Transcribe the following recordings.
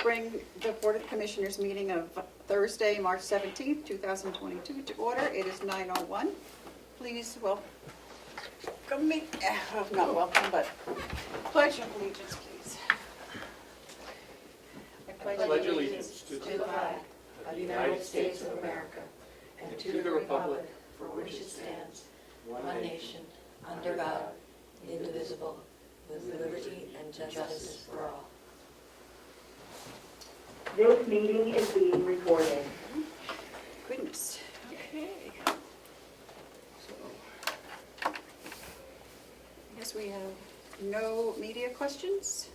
bring the Board of Commissioners meeting of Thursday, March 17th, 2022 to order. It is 9:01. Please welcome me, not welcome, but pledge of allegiance, please. I pledge allegiance to the flag of the United States of America and to the republic for which it stands, one nation, under God, indivisible, with liberty and justice for all. This meeting is being recorded. Goodness. Okay. So, I guess we have no media questions?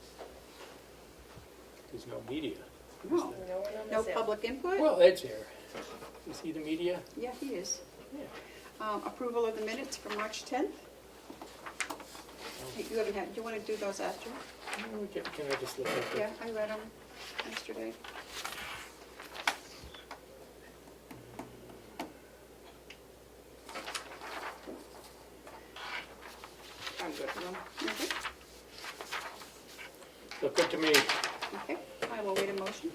There's no media. No. No public input? Well, Ed's here. Is he the media? Yeah, he is. Yeah. Approval of the minutes for March 10th? You haven't had, do you want to do those after? Can I just look at Yeah, I read them yesterday. I'm good for them. Look good to me. Okay, I will wait a motion.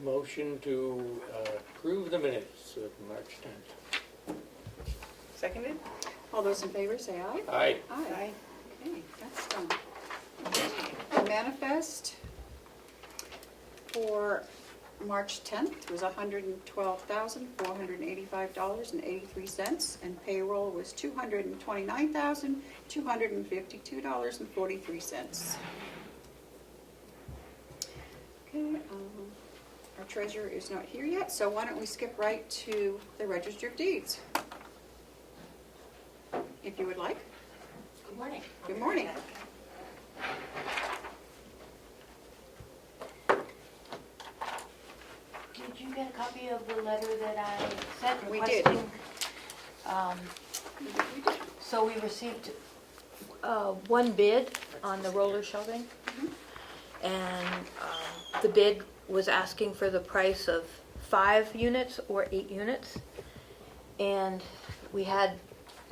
Motion to approve the minutes of March 10th. Seconded. All those in favor say aye. Aye. Aye. Okay, that's done. The manifest for March 10th was $112,485.83, and payroll was $229,252.43. Okay, our treasurer is not here yet, so why don't we skip right to the Register of Deeds, if you would like. Good morning. Good morning. Did you get a copy of the letter that I sent We did. requesting? We did. So we received one bid on the roller shelving, and the bid was asking for the price of 5 units or 8 units, and we had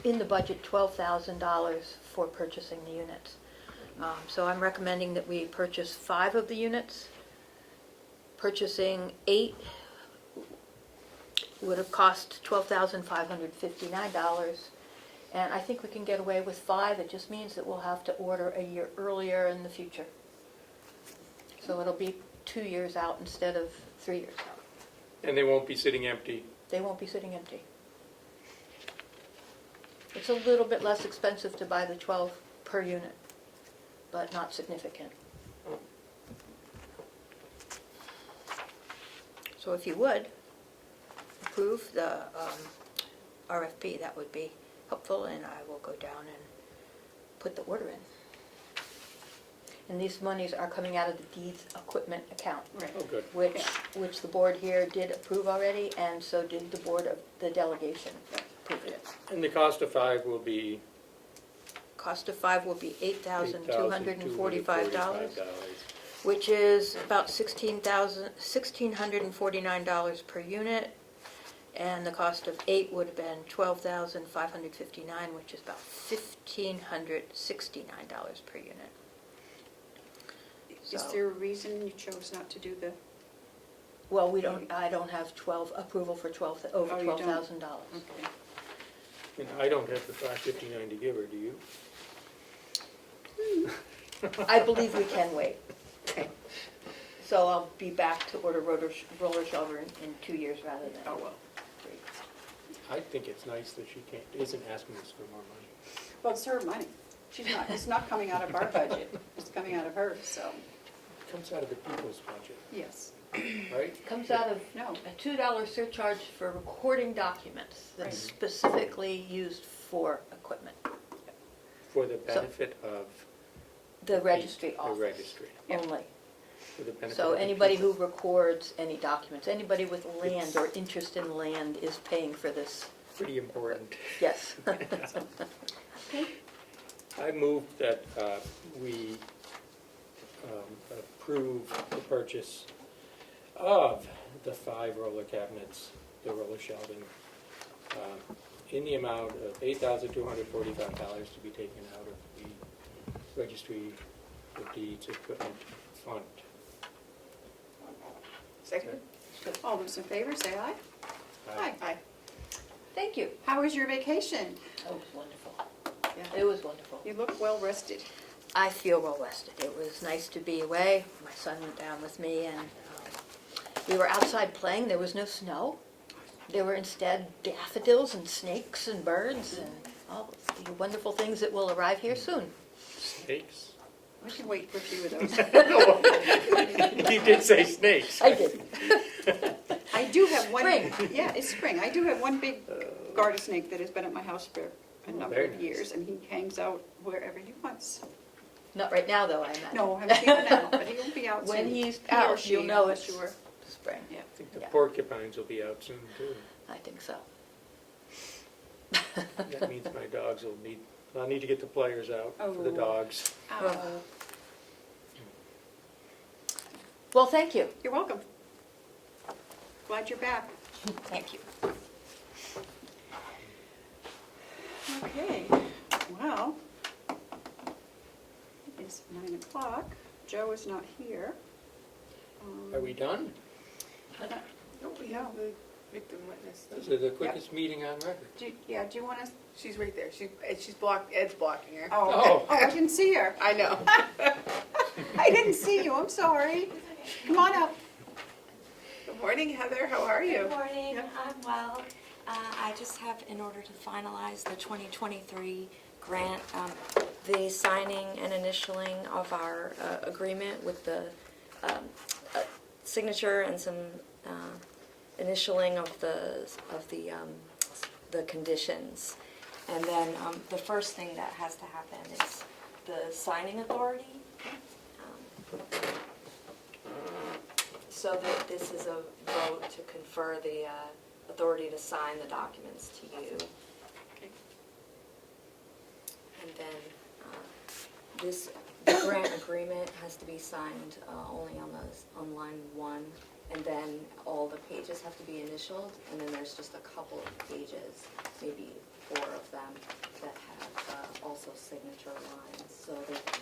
in the budget $12,000 for purchasing the units. So I'm recommending that we purchase 5 of the units. Purchasing 8 would have cost $12,559, and I think we can get away with 5. It just means that we'll have to order a year earlier in the future. So it'll be 2 years out instead of 3 years out. And they won't be sitting empty. They won't be sitting empty. It's a little bit less expensive to buy the 12 per unit, but not significant. So if you would approve the RFP, that would be helpful, and I will go down and put the order in. And these monies are coming out of the deeds equipment account, Right. Oh, good. which the board here did approve already, and so did the board of the delegation approve it. And the cost of 5 will be Cost of 5 will be $8,245, $8,245. which is about $1,649 per unit, and the cost of 8 would have been $12,559, which is about $1,569 per unit. Is So- there a reason you chose not to do the, Well, I don't have approval for over Oh, you don't? $12,000. okay. And I don't have the $559 to give her, do you? I believe we can wait. Okay. So I'll be back to order roller shelver in 2 years rather than Oh, well. 3. I think it's nice that she isn't asking us for more money. Well, it's her money. It's not coming out of our budget. It's coming out of hers, so, It comes out of the people's budget, yes. right? Comes out of No. a $2 surcharge for recording documents that's Right. specifically used for equipment. For the benefit of The registry the office registry. Yeah. only. For the benefit So of the anybody who people. records any documents, anybody with land or interest in land is paying for this. Pretty important. Yes. I move that we approve the purchase of the 5 roller cabinets, the roller shelving, in the amount of $8,245 to be taken out of the Registry of Deeds Equipment Fund. Second. All those in favor, say aye. Aye. Aye. Thank you. How was your vacation? It was wonderful. Yeah. It was wonderful. You look well rested. I feel well rested. It was nice to be away. My son went down with me, and we were outside playing. There was no snow. There were instead daffodils and snakes and birds and all the wonderful things that will arrive here soon. Snakes? I can wait for a few of those. You did say snakes. I did. I do have one. Spring. Yeah, it's spring. I do have one big garter snake that has been at my house for a number very of nice. years, and he hangs out wherever he wants. Not right now, though, I imagine. No, I haven't seen him now, but he'll be out soon. When he's He or out, she, you'll know I'm it's sure. spring. Yeah. I think the Yeah. porcupines will be out soon too. I think so. That means my dogs will need, I'll need to get the players out for the Oh. dogs. Oh, Well, thank you. you're welcome. Glad you're back. Thank you. Okay, well, it's 9 o'clock. Joe is not here. Are we done? No, we have the victim witness. This is the quickest meeting on record. Do you want to? She's right there. She's blocked. Ed's blocking her. Oh, Oh. okay. Oh, I didn't see her. I know. I didn't see you, I'm sorry. Come on up. Good morning, Heather. How are you? Good morning, Yep. I'm well. I just have, in order to finalize the 2023 grant, the signing and initialing of our agreement with the signature and some initialing of the conditions. And then the first thing that has to happen is the signing authority. So that this is a vote to confer the authority to sign the documents to you. And then the grant agreement has to be signed only on line 1, and then all the pages have to be initialed, and then there's just a couple of pages, maybe 4 of them, that have also signature lines, so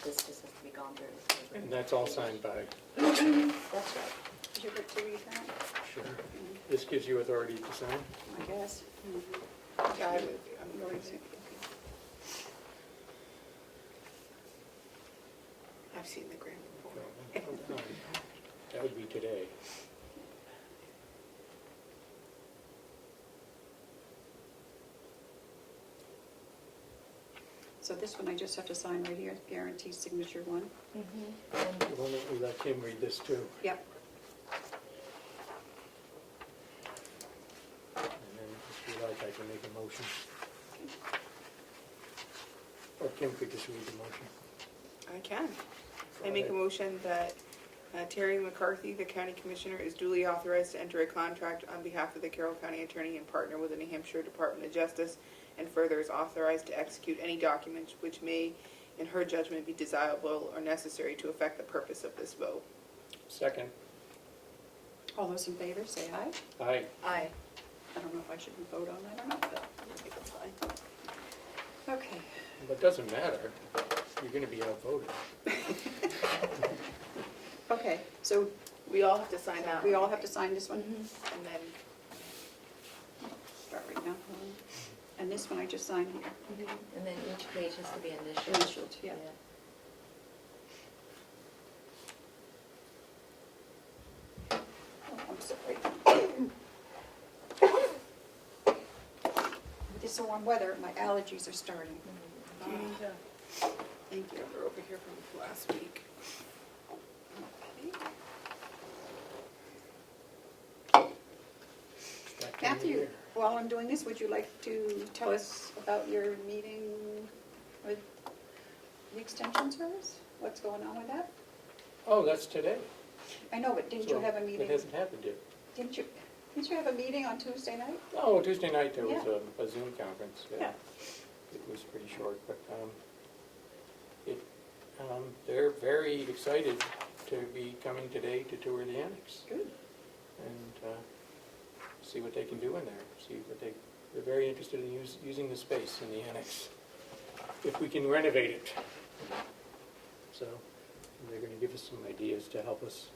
this just has to be gone through. And that's all signed by. That's right. Did you get to read that? Sure. This gives you authority to sign? I guess. Yeah, I'm going to. I've seen the grant before. That would be today. So this one I just have to sign right here, guarantee signature 1. The one that we let Kim read this too. Yep. And then if you like, I can make a motion. Or Kim could just read the motion. I can. I make a motion that Terry McCarthy, the county commissioner, is duly authorized to enter a contract on behalf of the Carroll County Attorney and partner with the New Hampshire Department of Justice, and further is authorized to execute any documents which may, in her judgment, be desirable or necessary to effect the purpose of this vote. Second. All those in favor, say aye. Aye. Aye. I don't know if I should vote on that or not, but I think it's fine. Okay. But it doesn't matter. You're going to be outvoted. Okay, so We all have to sign that. we all have to sign this one? And then, Start right now. And this one I just signed here. And then each page has to be initialed. Initialed, yeah. Oh, I'm sorry. This warm weather, my allergies are starting. do you need Thank you. They're over here from last week. That time of Matthew, year. while I'm doing this, would you like to tell us about your meeting with the Extension Service? What's going on with that? Oh, that's today. I know, but didn't you So have a meeting? It hasn't happened yet. Didn't you have a meeting on Tuesday night? Oh, Tuesday night there was Yeah. a Zoom conference. Yeah. It was pretty short, but they're very excited to be coming today to tour the annex Good. and see what they can do in there. They're very interested in using the space in the annex if we can renovate it. So they're going to give us some ideas to help us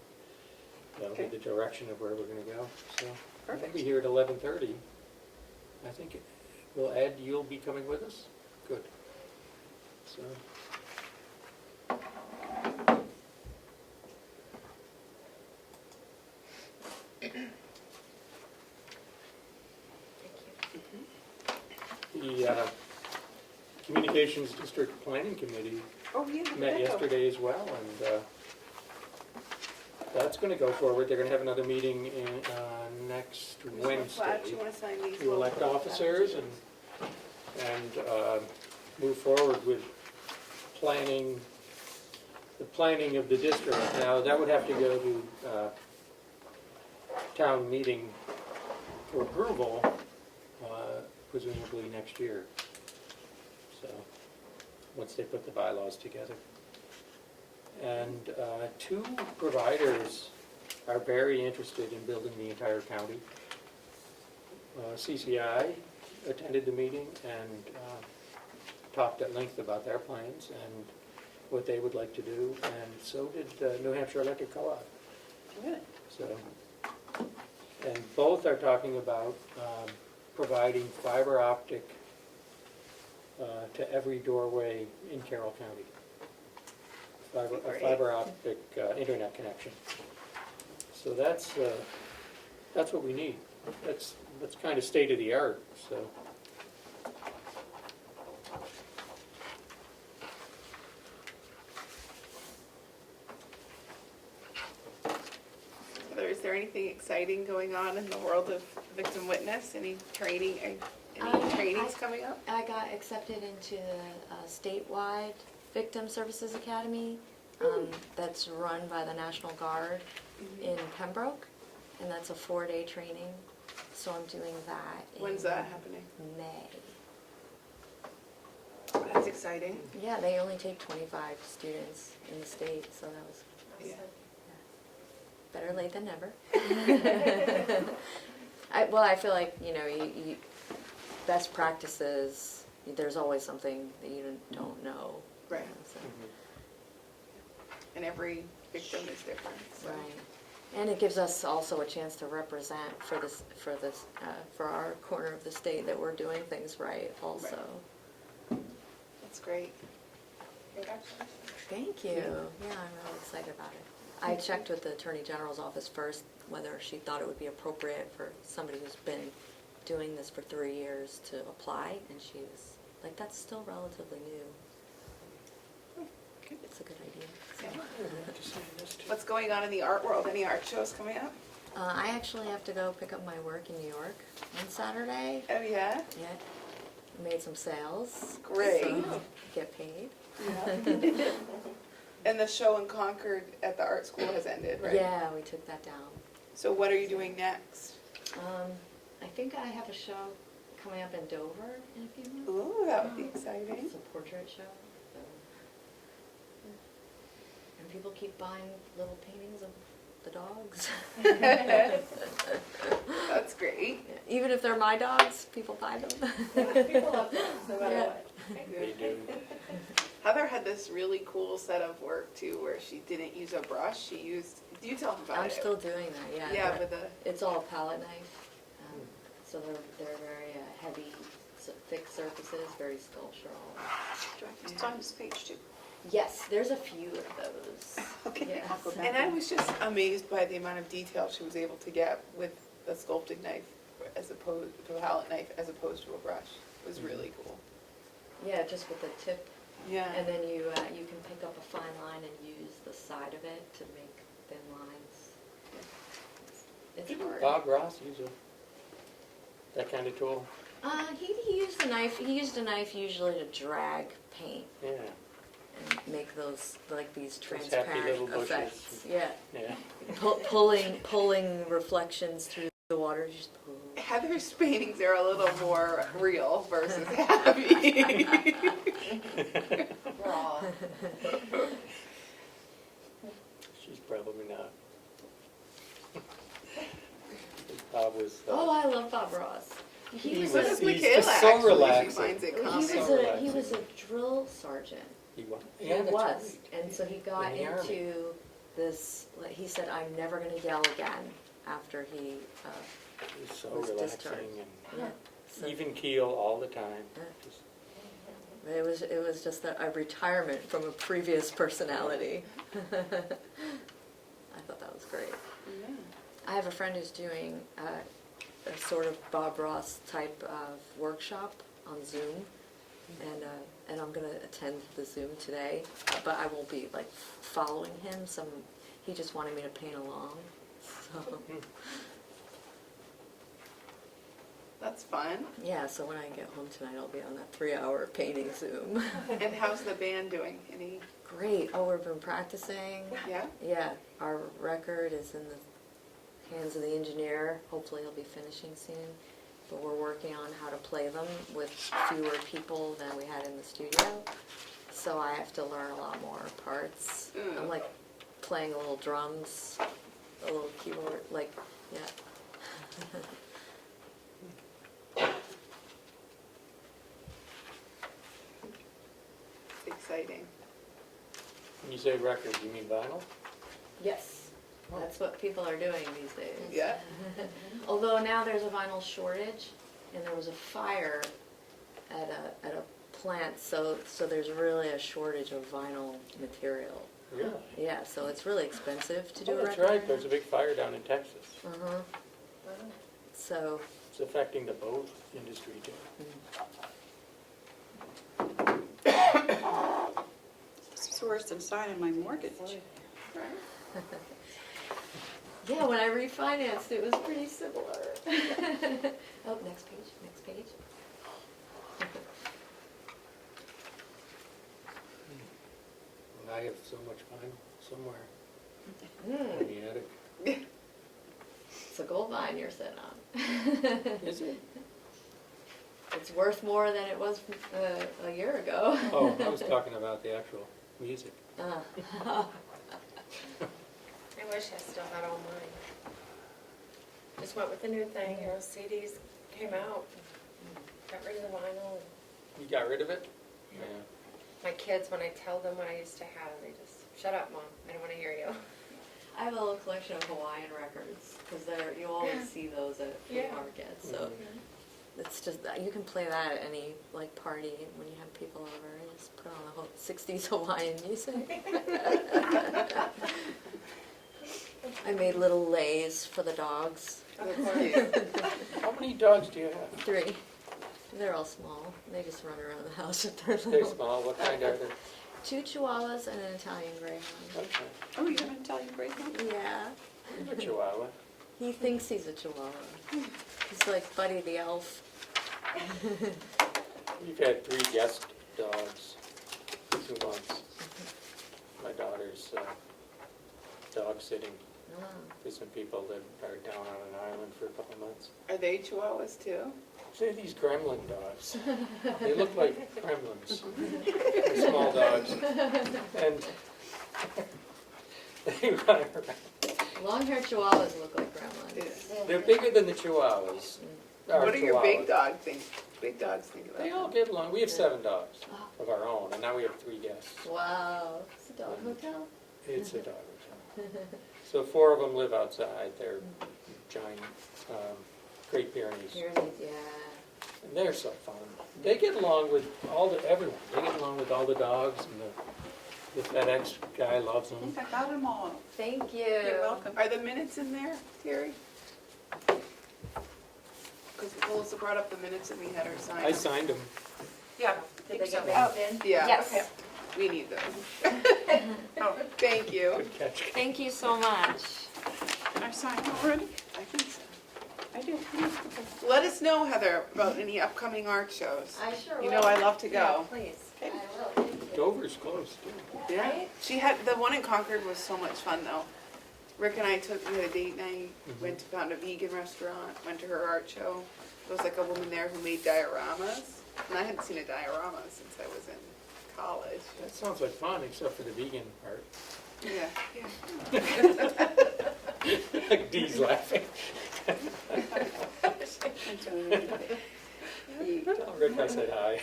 That'll be Okay. the direction of where we're gonna go, so. Perfect. We'll be here at 11:30. I think, well, Ed, you'll be coming with us? Good. So, the Communications District Planning Committee Oh, yeah. how'd met that go? yesterday as well, and that's gonna go forward. They're gonna have another meeting next Wednesday You want to sign these? to elect officers and move forward with planning, the planning of the district. Now, that would have to go to town meeting for approval, presumably next year. So, once they put the bylaws together. And two providers are very interested in building the entire county. CCI attended the meeting and talked at length about their plans and what they would like to do, and so did New Hampshire Electric Co-op. Really? So, and both are talking about providing fiber optic to every doorway in Carroll County. A fiber optic internet connection. So that's what we need. That's kind of state of the art, so. Is there anything exciting going on in the world of victim witness? Any training, any trainings coming up? I got accepted into the Statewide Victim Services Academy that's run by the National Guard in Pembroke, and that's a 4-day training. So I'm doing that in When's that happening? May. That's exciting. Yeah, they only take 25 students in the state, so that was Yeah. better late than never. I feel like, you best practices, there's always something that you don't know. Right. So, And every victim is different. So. right. And it gives us also a chance to represent for our corner of the state that we're doing things right also. That's great. Thank you. Yeah, I'm really excited about it. I checked with the Attorney General's office first whether she thought it would be appropriate for somebody who's been doing this for 3 years to apply, and she was like, that's still relatively new. It's a good idea. So. What's going on in the art world? Any art shows coming up? I actually have to go pick up my work in New York on Saturday. Oh, yeah? Yeah. Made some sales. Great. So get paid. And the show in Concord at the art school has ended, right? Yeah, we took that down. So what are you doing next? I think I have a show coming up in Dover in a few months. Ooh, that would be exciting. It's a portrait show. So. And people keep buying little paintings of the dogs. That's great. Even if they're my dogs, people buy them. People love dogs, no matter Yeah. what. They do. Heather had this really cool set of work too, where she didn't use a brush. She used. Do you tell them about I'm it? still doing that, yeah. Yeah, with the. It's all palette knife. So they're very heavy, thick surfaces, very sculptural. It's on this page too. Yes, there's a few of those. Okay, Yes. I'll go back. And I was just amazed by the amount of detail she was able to get with the sculpting knife, as opposed to a palette knife, as opposed to a brush. It was really cool. Yeah, just with the tip. Yeah. And then you can pick up a fine line and use the side of it to make thin lines. It's hard. Bob Ross use that kind of tool? He used a knife. He used a knife usually to drag paint Yeah, and make those like these Those happy transparent little bushes. effects. Yeah, yeah. pulling reflections through the water. Just pull. Heather's paintings are a little more real versus happy. Raw. She's probably not. Bob was. Oh, I love Bob Ross. He was So a, does He's Michaela, just so actually. She relaxing. finds it he calming. was so a relaxing. drill sergeant. He was. He Yeah, that's was, right. and so he got In the Army. into he said, I'm never gonna yell again after he, It was so was relaxing discharged. and yeah. So even keel all the time. Yeah. Just- it was just a retirement from a previous personality. I thought that was great. Yeah. I have a friend who's doing a sort of Bob Ross type of workshop on Zoom, and I'm gonna attend the Zoom today, but I won't be like following him. He just wanted me to paint along. So That's fun. yeah, so when I get home tonight, I'll be on that 3-hour painting Zoom. And how's the band doing? Any, Great. Oh, we've been practicing. yeah? Yeah, our record is in the hands of the engineer. Hopefully he'll be finishing soon. But we're working on how to play them with fewer people than we had in the studio. So I have to learn a lot more parts. I'm like playing a little drums, a little keyboard, like, yeah. It's exciting. When you say record, you mean vinyl? Yes, that's what people are doing these days. Yeah? Although now there's a vinyl shortage, and there was a fire at a plant, so there's really a shortage of vinyl material. Really? Yeah, so it's really expensive to do Oh, a that's record. right, there's a big fire down in Texas. Uh-huh. So, It's affecting the boat industry too. This is worse than signing my mortgage. yeah, when I refinanced, it was pretty similar. Oh, next page, next page. And I have so much vinyl somewhere Mm, in the attic. it's a gold mine you're sitting on. Is it? It's worth more than it was a year ago. Oh, I was talking about the actual music. Uh, I wish I still had all mine. Just went with the new thing, you know, CDs came out, got rid of the vinyl. You got rid of it? Yeah. My kids, when I tell them what I used to have, they just, shut up, Mom, I don't want to hear you. I have a little collection of Hawaiian records, because you always see those at flea Yeah. markets, so Mhm. it's just, you can play that at any, like, party when you have people over, you just put on the whole 60s Hawaiian music. I made little leis for the dogs, That's cute. How many dogs do you have? 3. They're all small, they just run around the house with their They're little... small, what kind are they? 2 Chihuahuas and an Italian Greyhound. Okay. Oh, you have an Italian greyhound? Yeah. You're a Chihuahua. He thinks he's a Chihuahua. He's like Buddy the Elf. We've had 3 guest dogs, 2 months. My daughter's dog sitting, Oh. because some people live are down on an island for a couple months. Are they Chihuahuas too? They're these gremlin dogs. They look like gremlins. They're small dogs. And they run around. Long-haired Chihuahuas look like gremlins. Yeah. They're bigger than the Chihuahuas. Our What do your big Chihuahuas. big dogs think about They them? all get along. We have 7 dogs of our own, and now we have 3 guests. Wow. It's a dog hotel. It's a dog hotel. So 4 of them live outside. They're giant Great Pyrenees. Pyrenees, yeah. And they're so fun. They get along with everyone. They get along with all the dogs, and the FedEx guy loves I them. think I got them all. Thank you. You're welcome. Are the minutes in there, Terry? Because Melissa brought up the minutes and we had her sign I them. signed them. Yeah. Did they so. get mailed in? Yeah. Yes. We need those. Oh, thank you. Good catch. Thank you so much. I signed already? I think so. I did. Let us know, Heather, about any upcoming art shows. I sure will. You know I love to Yeah, go. please. Okay. I will. Thank you. Dover's close, too. Yeah. She had, the one in Concord was so much fun though. Rick and I we had a date night, went to, found a vegan restaurant, went to her art show. There was like a woman there who made dioramas. And I hadn't seen a diorama since I was in college. That sounds like fun, except for the vegan part. Yeah. Like Dee's laughing. Tell Rick I said hi.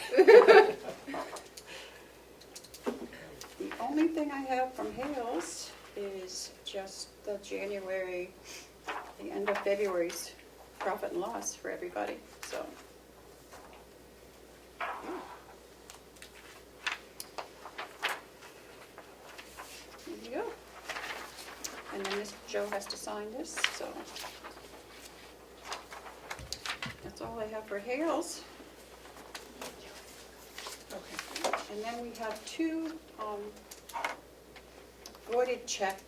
The only thing I have from Hales is just the end of February's profit and loss for everybody, so. There you go. And then Mr. Joe has to sign this, so. That's all I have for Hales. Okay. And then we have two voided check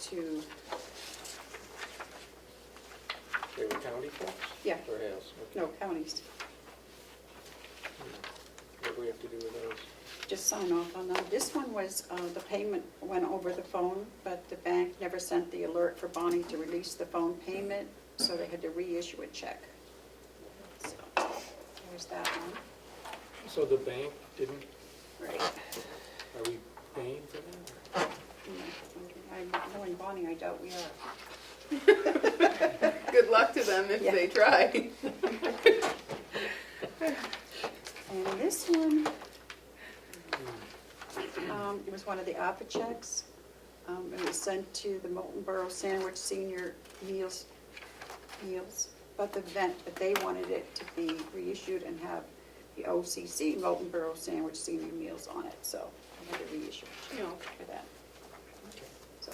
to, They were county folks? yeah, Or Hales? Okay. no, counties. What do we have to do with those? Just sign off on them. This one was, the payment went over the phone, but the bank never sent the alert for Bonnie to release the phone payment, so they had to reissue a check. So, there's that one. So the bank didn't, Right. are we paying for that? Knowing Bonnie, I doubt we are. Good luck to them if Yeah. they try. And this one, it was one of the APA checks. It was sent to the Molten Borough Sandwich Senior Meals, but they wanted it to be reissued and have the OCC, Molten Borough Sandwich Senior Meals on it, so I had to reissue a check for that. Okay. So,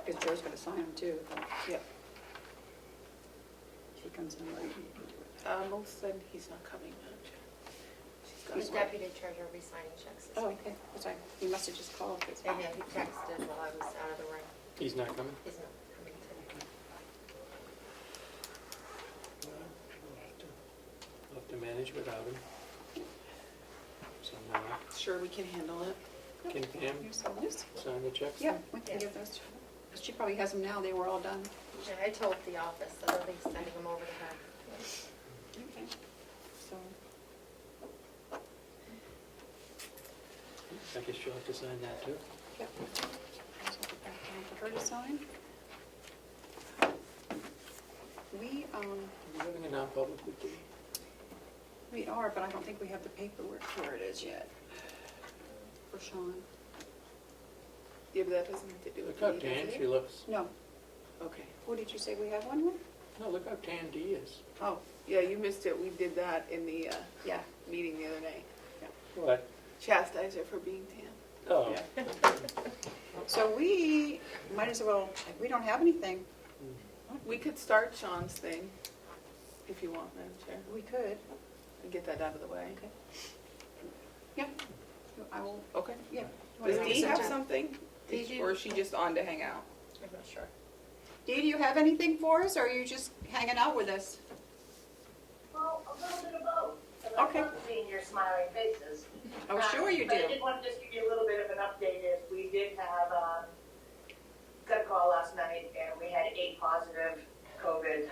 because Joe's gonna sign them too. Yep. If he comes in late, he can do it. Mo said he's not coming, Madam Chair. She's got The work. deputy treasurer will be signing checks this Oh, week. okay, was I, he must have just called. 'Cause- And yeah, he texted while I was out of the room. He's not coming? He's not coming today. We'll have to manage without him. Somehow. Sure, we can handle it. Can Pam Here's all this. sign the checks? Yeah, we can give those to her. She probably has them now, they were all done. Yeah, I told the office that I'll be sending them over to her. Okay. So, I guess you'll have to sign that too. yep. I'll put that down for her to sign. We We're having a non-public with you. we are, but I don't think we have the paperwork for it as yet. For Sean. Yeah, but that doesn't have to do with Look how me, tan does she it? looks. No, Okay. who did you say we have one with? No, look how tan Dee is. Oh, Yeah, you missed it. We did that in the yeah. meeting the other day. What? Chastise her for being tan. Oh. Yeah. So we might as well, we don't have anything. We could start Sean's thing, if you want, Madam Chair, We could. and get that out of the way. Okay. Yeah. I will, Okay. yeah. Does Dee have some? something? Dee, do you- Or is she just on to hang out? I'm not sure. Dee, do you have anything for us, or are you just hanging out with us? Well, a little bit of both. 'Cause Okay. I love seeing your smiling faces. Oh, sure you But I do. did want to just give you a little bit of an update. Is we did have, got a call last night, and we had 8 positive COVID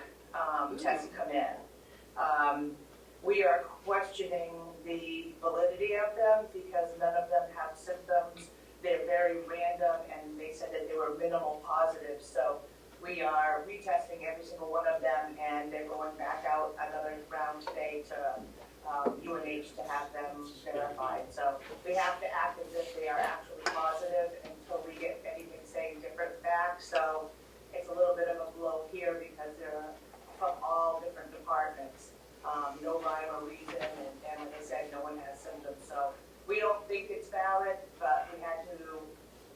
tests come in. We are questioning the validity of them because none of them have symptoms. They're very random, and they said that they were minimal positives. So we are retesting every single one of them, and they're going back out another round today to UNH to have them verified. So we have to act as if they are actually positive until we get anything saying different back. So it's a little bit of a blow here because they're from all different departments. No rhyme or reason, and like I said, no one has symptoms. So we don't think it's valid, but we had to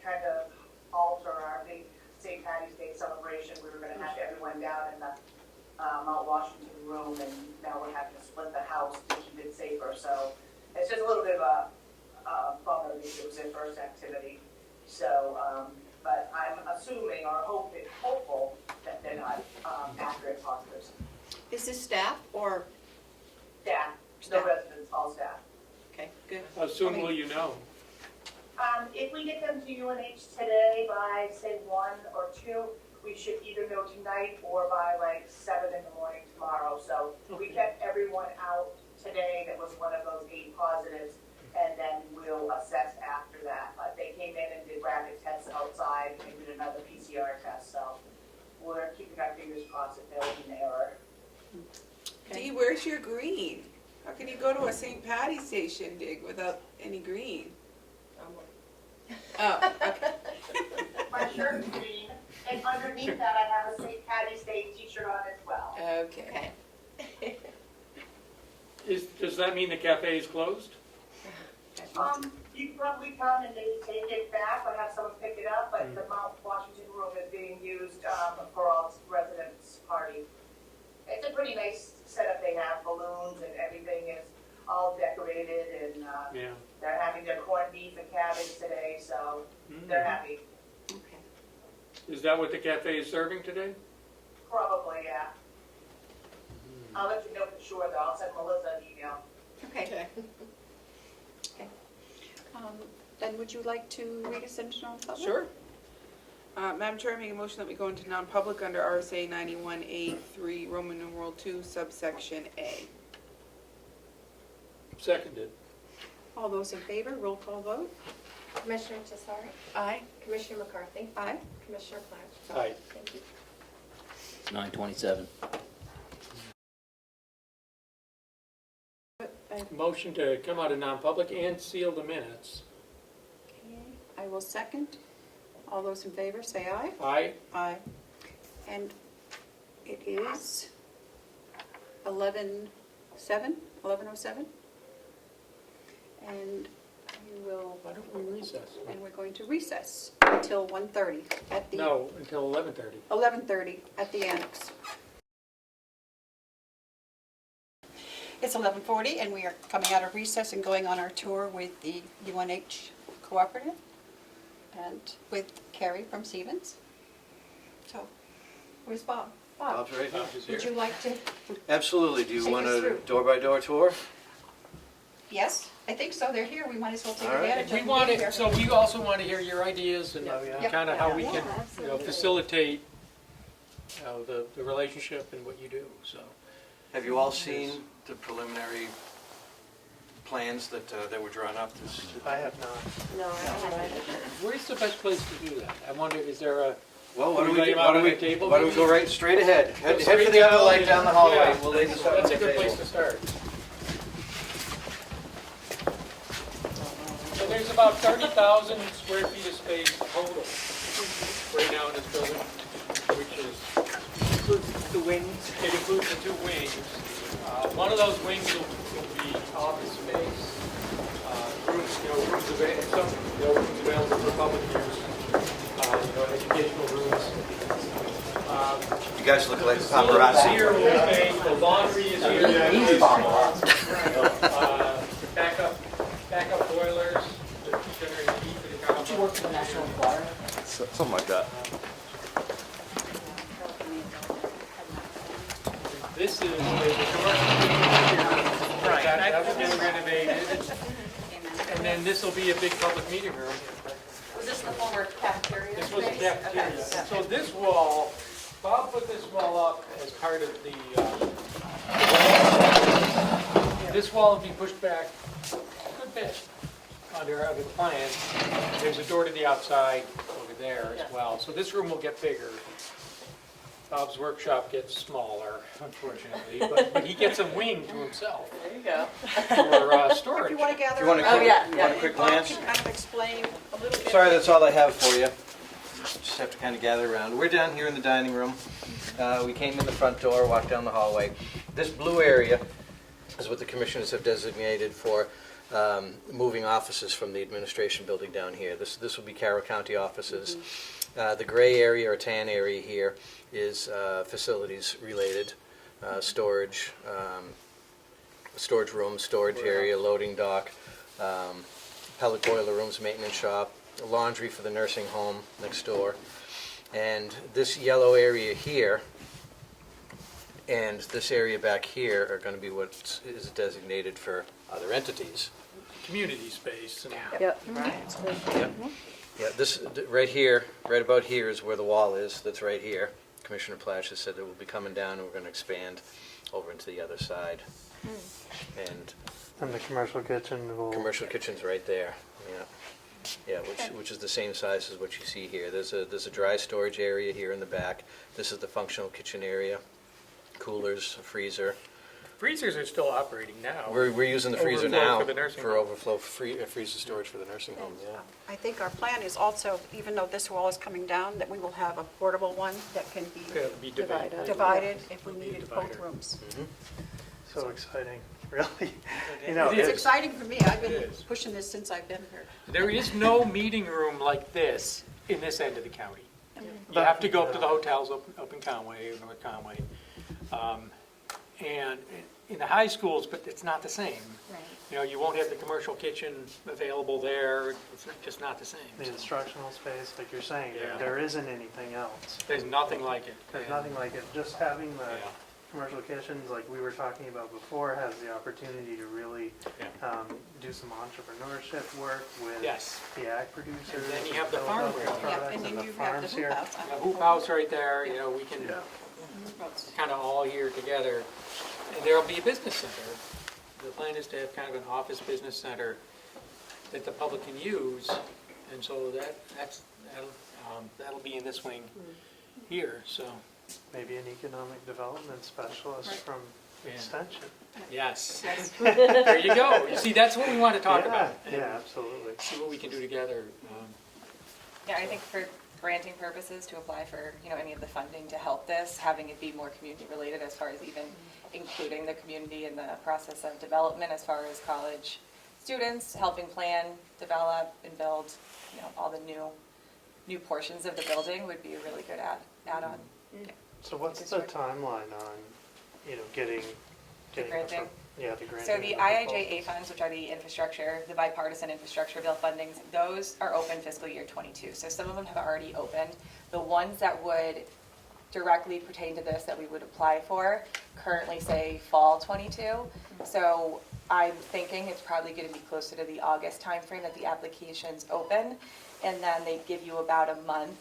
kind of alter our big St. Patty's Day celebration. We were gonna have everyone down in the Mount Washington room, and now we're having to split the house to keep it safer. So it's just a little bit of a bummer because it was their first activity. So, but I'm assuming or hopeful that they're not accurate positives. Is this staff or, Staff, Staff. no residents, all staff. okay, good. How soon will you know? If we get them to UNH today by, say, 1 or 2, we should either know tonight or by like 7 in the morning tomorrow. So we kept everyone out today that was one of those 8 positives, and then we'll assess after that. They came in and did rapid tests outside and did another PCR test, so we're keeping our fingers crossed that there was an error. Okay. Dee, where's your green? How can you go to a St. Patty's station dig without any green? Oh, okay. My shirt's green, and underneath that I have a St. Patty's Day t-shirt on as well. Okay. Does that mean the cafe is closed? You can probably come and maybe take it back or have someone pick it up, but the Mount Washington room is being used for all residents' party. It's a pretty nice setup they have, balloons and everything is all decorated and Yeah. they're having their corned beef and cabbage today, so they're happy. Okay. Is that what the cafe is serving today? Probably, yeah. I'll let you know for sure though, I'll send Melissa an email. Okay. Okay. Then would you like to read us into non-public? Sure. Madam Chair, I make a motion that we go into non-public under RSA 91A3, Roman numeral 2, subsection A. Seconded. All those in favor, roll call vote. Commissioner Tesari, Aye. Commissioner McCarthy, Aye. Commissioner Platt. Aye. Thank you. 9:27. Motion to come out of non-public and seal the minutes. Okay, I will second. All those in favor, say aye. Aye. Aye. And it is 11:07. And we will, Why don't we recess? and we're going to recess until 1:30 at the. No, until 11:30. 11:30 at the annex. It's 11:40 and we are coming out of recess and going on our tour with the UNH Cooperative and with Carrie from Stevens. So, where's Bob? Bob's right here. Would you like to? Absolutely. Do you Take want us a through. door-by-door tour? Yes, I think so. They're here. We might as well take All right. advantage of We them want being to, here. so we also want to hear your ideas and Yeah. kind of how we Yeah, can, facilitate, the relationship and what you do, so. Have you all seen the preliminary plans that were drawn up? I have not. No, I haven't. Where's the best place to do that? I wonder, is there a, Well, Can we lay them out on the table, why don't we maybe? go right straight ahead? Head straight for the other down light and- down the hallway. yeah, We'll lay this out on that's the a good place table. to start. So there's about 30,000 square feet of space total right now in this building, which is, The wings. it includes the two wings. One of those wings will be office space, rooms, rooms available, rooms available for public use, educational rooms. You guys look like Facilities paparazzi. here will stay, the laundry is here. Backup boilers, to generate heat for the complex. Did you work for the National Enquirer? Something like that. This is the commercial kitchen here. That was getting renovated. And then this will be a big public meeting room. Was this the former cafeteria? This was a space? cafeteria. Okay. So this wall, Bob put this wall up as part of the, this wall will be pushed back a good bit under the plan. There's a door to the outside over there as well. So this room will get bigger. Bob's workshop gets smaller, unfortunately, but he gets a wing to himself There you go. for storage. If you want to gather. You want a around, quick, yeah, you want a yeah. quick Bob glance? can kind of explain a little bit. Sorry, that's all I have for you. Just have to kind of gather around. We're down here in the dining room. We came in the front door, walked down the hallway. This blue area is what the commissioners have designated for moving offices from the administration building down here. This will be Carroll County offices. The gray area or tan area here is facilities related, storage, storage rooms, storage area, loading dock, pellet boiler rooms, maintenance shop, laundry for the nursing home next door. And this yellow area here and this area back here are going to be what is designated for other entities. Community space. And Yep. Yep. Yeah, this, right here, right about here is where the wall is, that's right here. Commissioner Plash has said that we'll be coming down and we're going to expand over into the other side. And And the commercial kitchen will. commercial kitchen's right there, yeah. Yeah, which is the same size as what you see here. There's a dry storage area here in the back. This is the functional kitchen area, coolers, a freezer, Freezers are still operating now. We're using the freezer Overflow now for the nursing for home. overflow freezer storage for the nursing home, yeah. I think our plan is also, even though this wall is coming down, that we will have a portable one that can be Yeah, it'll be divided. divided if we It'll be needed both divider. rooms. So exciting, really. You know, It It's is. exciting for me. I've It been is. pushing this since I've been here. There is no meeting room like this in this end of the county. You have to go up to the hotels up in Conway, or North Conway. And in the high schools, but it's not the same. Right. You know, you won't have the commercial kitchen available there, it's just not the same. the instructional space, like you're saying, Yeah. there isn't anything else. There's nothing like it. There's nothing like it. Just having the Yeah. commercial kitchens, like we were talking about before, has the opportunity to really Yeah. do some entrepreneurship work with Yes. the ag producers. And then you have the build farm up the right there. Yeah, products and then the you have the farms hoop here. house. A hoop house right there, you know, we can Yeah. kind of all here together. And there'll be a business center. The plan is to have kind of an office business center that the public can use. And so that'll be in this wing here, so, Maybe an economic development specialist Right. from Yeah. Extension. yes. There you go. You see, that's what we want to talk Yeah, about. yeah, absolutely. See what we can do together. Yeah, I think for granting purposes to apply for, any of the funding to help this, having it be more community related as far as even including the community in the process of development as far as college students, helping plan, develop, and build, all the new portions of the building would be a really good add-on. So what's the timeline on, getting The granting? Yeah, the granting. So the of proposals? IIJA funds, which are the bipartisan infrastructure bill fundings, those are open fiscal year '22. So some of them have already opened. The ones that would directly pertain to this that we would apply for currently say fall '22. So I'm thinking it's probably going to be closer to the August timeframe that the applications open. And then they give you about a month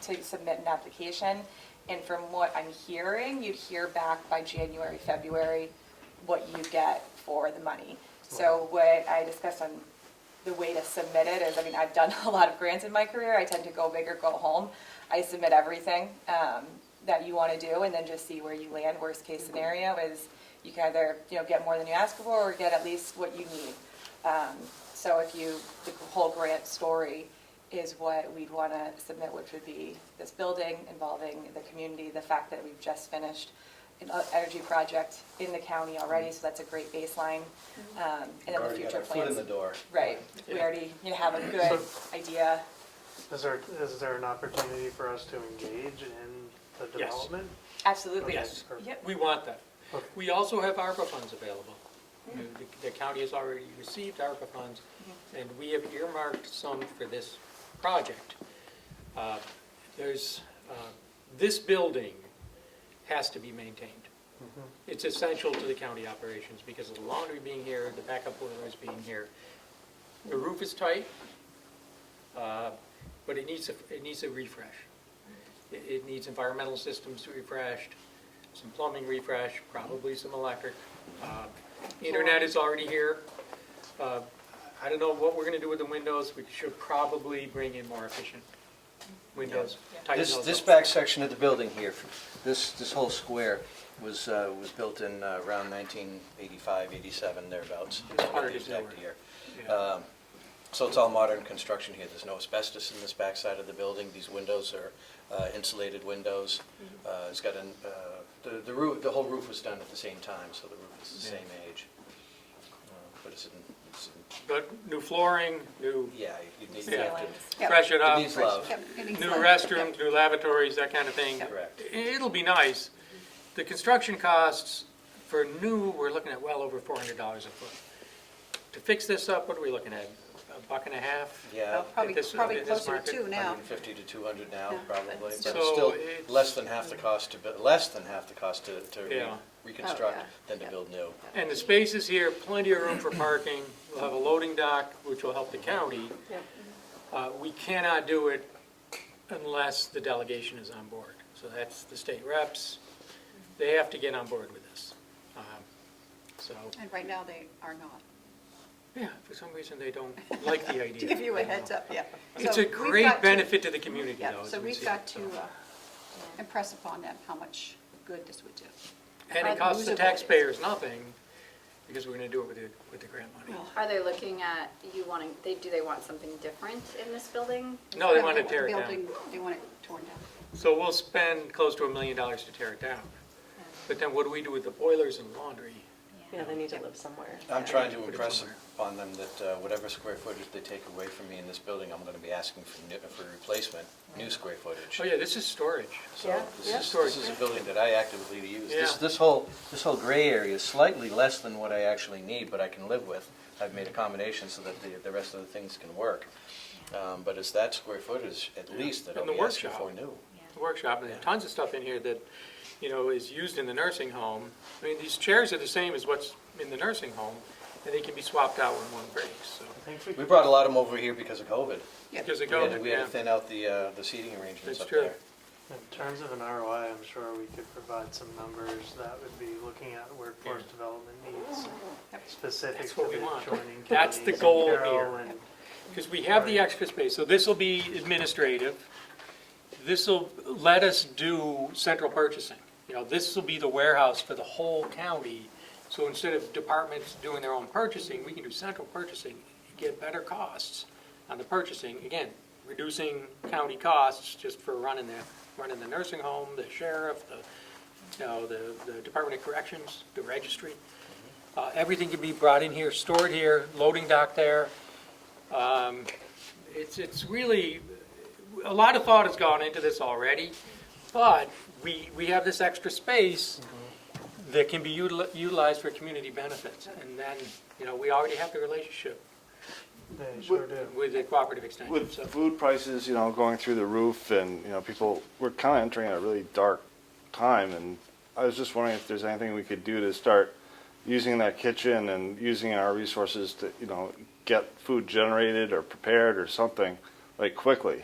to submit an application. And from what I'm hearing, you'd hear back by January, February, what you get for the money. So what I discussed on the way to submit it is, I've done a lot of grants in my career. I tend to go big or go home. I submit everything that you want to do and then just see where you land. Worst case scenario is you can either get more than you ask for or get at least what you need. So the whole grant story is what we'd want to submit, which would be this building involving the community, the fact that we've just finished an energy project in the county already, so that's a great baseline. And then the Already got future our foot in plans. the door. Right, we already have a good idea. Is there an opportunity for us to engage in the Yes. development? Absolutely. Yes. Yep. We want that. Okay. We also have ARPA funds available. The county has already received ARPA funds, and we have earmarked some for this project. This building has to be maintained. It's essential to the county operations because of the laundry being here, the backup boilers being here. The roof is tight, but it needs a refresh. It needs environmental systems refreshed, some plumbing refresh, probably some electric. Internet is already here. I don't know what we're going to do with the windows. We should probably bring in more efficient windows. Tighten those This up. back section of the building here, this whole square was built in around 1985, 87, thereabouts. It's I forget harder the to exact do. year. Yeah. So it's all modern construction here. There's no asbestos in this back side of the building. These windows are insulated windows. It's got the roof, the whole roof was done at the same time, so the roof is the same age. But it's in, But new flooring, new, yeah, you need Yeah. to. Yep. freshen It up, needs love. Yep, it needs new love. restrooms, new lavatories, that kind of thing. Correct. It'll be nice. The construction costs for new, we're looking at well over $400 a foot. To fix this up, what are we looking at? $1.50? Yeah. Well, Probably At this closer to market? 2 now. 150 to 200 now, Yeah. probably, but it's So still it's- less than half the cost to Yeah. reconstruct Oh, yeah. than to build new. And the space is here, plenty of room for parking. We'll have a loading dock, which will help the county. We cannot do it unless the delegation is on board. So that's the state reps. They have to get on board with this. So, And right now, they are not. yeah, for some reason, they don't like the idea. To give you a heads up, yeah. It's So a we've great got to- benefit to the community, Yeah, though. as so we we've see got it, to so. impress upon them how much good this would do. And it costs the taxpayers nothing, because we're gonna do it with the grant money. Are they looking at you wanting, do they want something different in this building? No, they want to tear it down. Building, they want it torn down. So we'll spend close to $1 million to tear it down. But then what do we do with the boilers and laundry? Yeah, they need to live somewhere. I'm trying to impress upon them that whatever square footage they take away from me in this building, I'm gonna be asking for replacement, new square footage. Oh yeah, this is storage. So Yeah, this is a building that I actively use. Yeah. This whole gray area is slightly less than what I actually need, but I can live with. I've made accommodations so that the rest of the things can work. But it's that square footage at least that I'll And the be asking workshop. for new. The workshop, and there's tons of stuff in here that, is used in the nursing home. I mean, these chairs are the same as what's in the nursing home, and they can be swapped out when one breaks, so. I think We brought a lot of them over here because of COVID. Because it We had goes, to yeah. thin out the seating arrangements That's up true. there. in terms of an ROI, I'm sure we could provide some numbers that would be looking at workforce development needs specific That's to what the we want. adjoining That's the counties, goal Carroll here. and- Because we have the extra space, so this will be administrative. This will let us do central purchasing. This will be the warehouse for the whole county. So instead of departments doing their own purchasing, we can do central purchasing and get better costs on the purchasing. Again, reducing county costs just for running the nursing home, the sheriff, the Department of Corrections, the registry. Everything can be brought in here, stored here, loading dock there. It's really, a lot of thought has gone into this already, but we have this extra space that can be utilized for community benefits. And then, we already have the relationship They sure do. with the cooperative extension. With So food prices, going through the roof and, people, we're kind of entering a really dark time, and I was just wondering if there's anything we could do to start using that kitchen and using our resources to, get food generated or prepared or something, like quickly.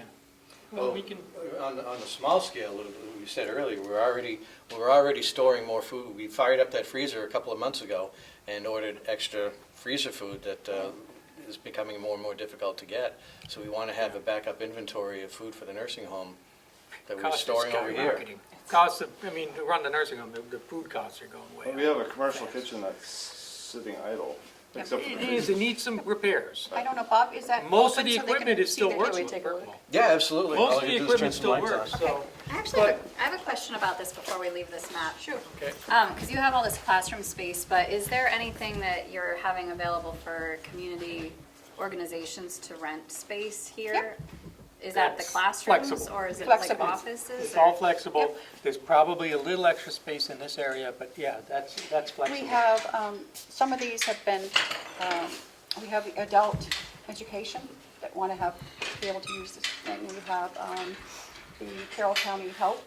well, we can, On the small scale, we said earlier, we're already storing more food. We fired up that freezer a couple of months ago and ordered extra freezer food that is becoming more and more difficult to get. So we want to have a backup inventory of food for the nursing home that we're costs are storing over here. skyrocketing. Costs to run the nursing home, the food costs are going way But up. we have a commercial kitchen that's sitting idle, except for the It is, it needs some repairs. I don't know, Bob, is that? Most of open the so they can equipment is see still the working. kitchen? take a look? Yeah, absolutely. Most All of the you do is turn equipment some still lights works, on. so, I actually have a question about this before we leave this map. Sure. okay. Because you have all this classroom space, but is there anything that you're having available for community organizations to rent space here? Yep. Is that the That's classrooms flexible. or is it like Flexible. offices? It's or- all flexible. There's probably a little extra space in this area, but yeah, that's flexible. We have, some of these have been, we have the adult education that want to be able to use this thing. We have the Carroll County Health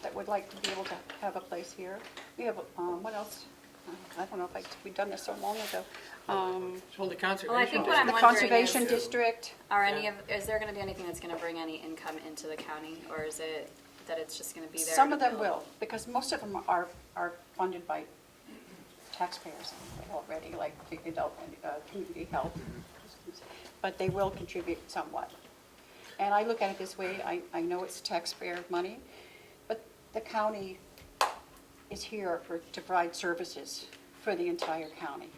that would like to be able to have a place here. We have, what else? I don't know if we've done this so long ago. Well, the conservation. Well, I think what district- I'm The wondering Conservation is- District. Is there going to be anything that's going to bring any income into the county, or is it that it's just going to be there? Some of them to will, because most of them are funded by taxpayers already, like the adult community health. But they will contribute somewhat. And I look at it this way, I know it's taxpayer money, but the county is here to provide services for the entire county.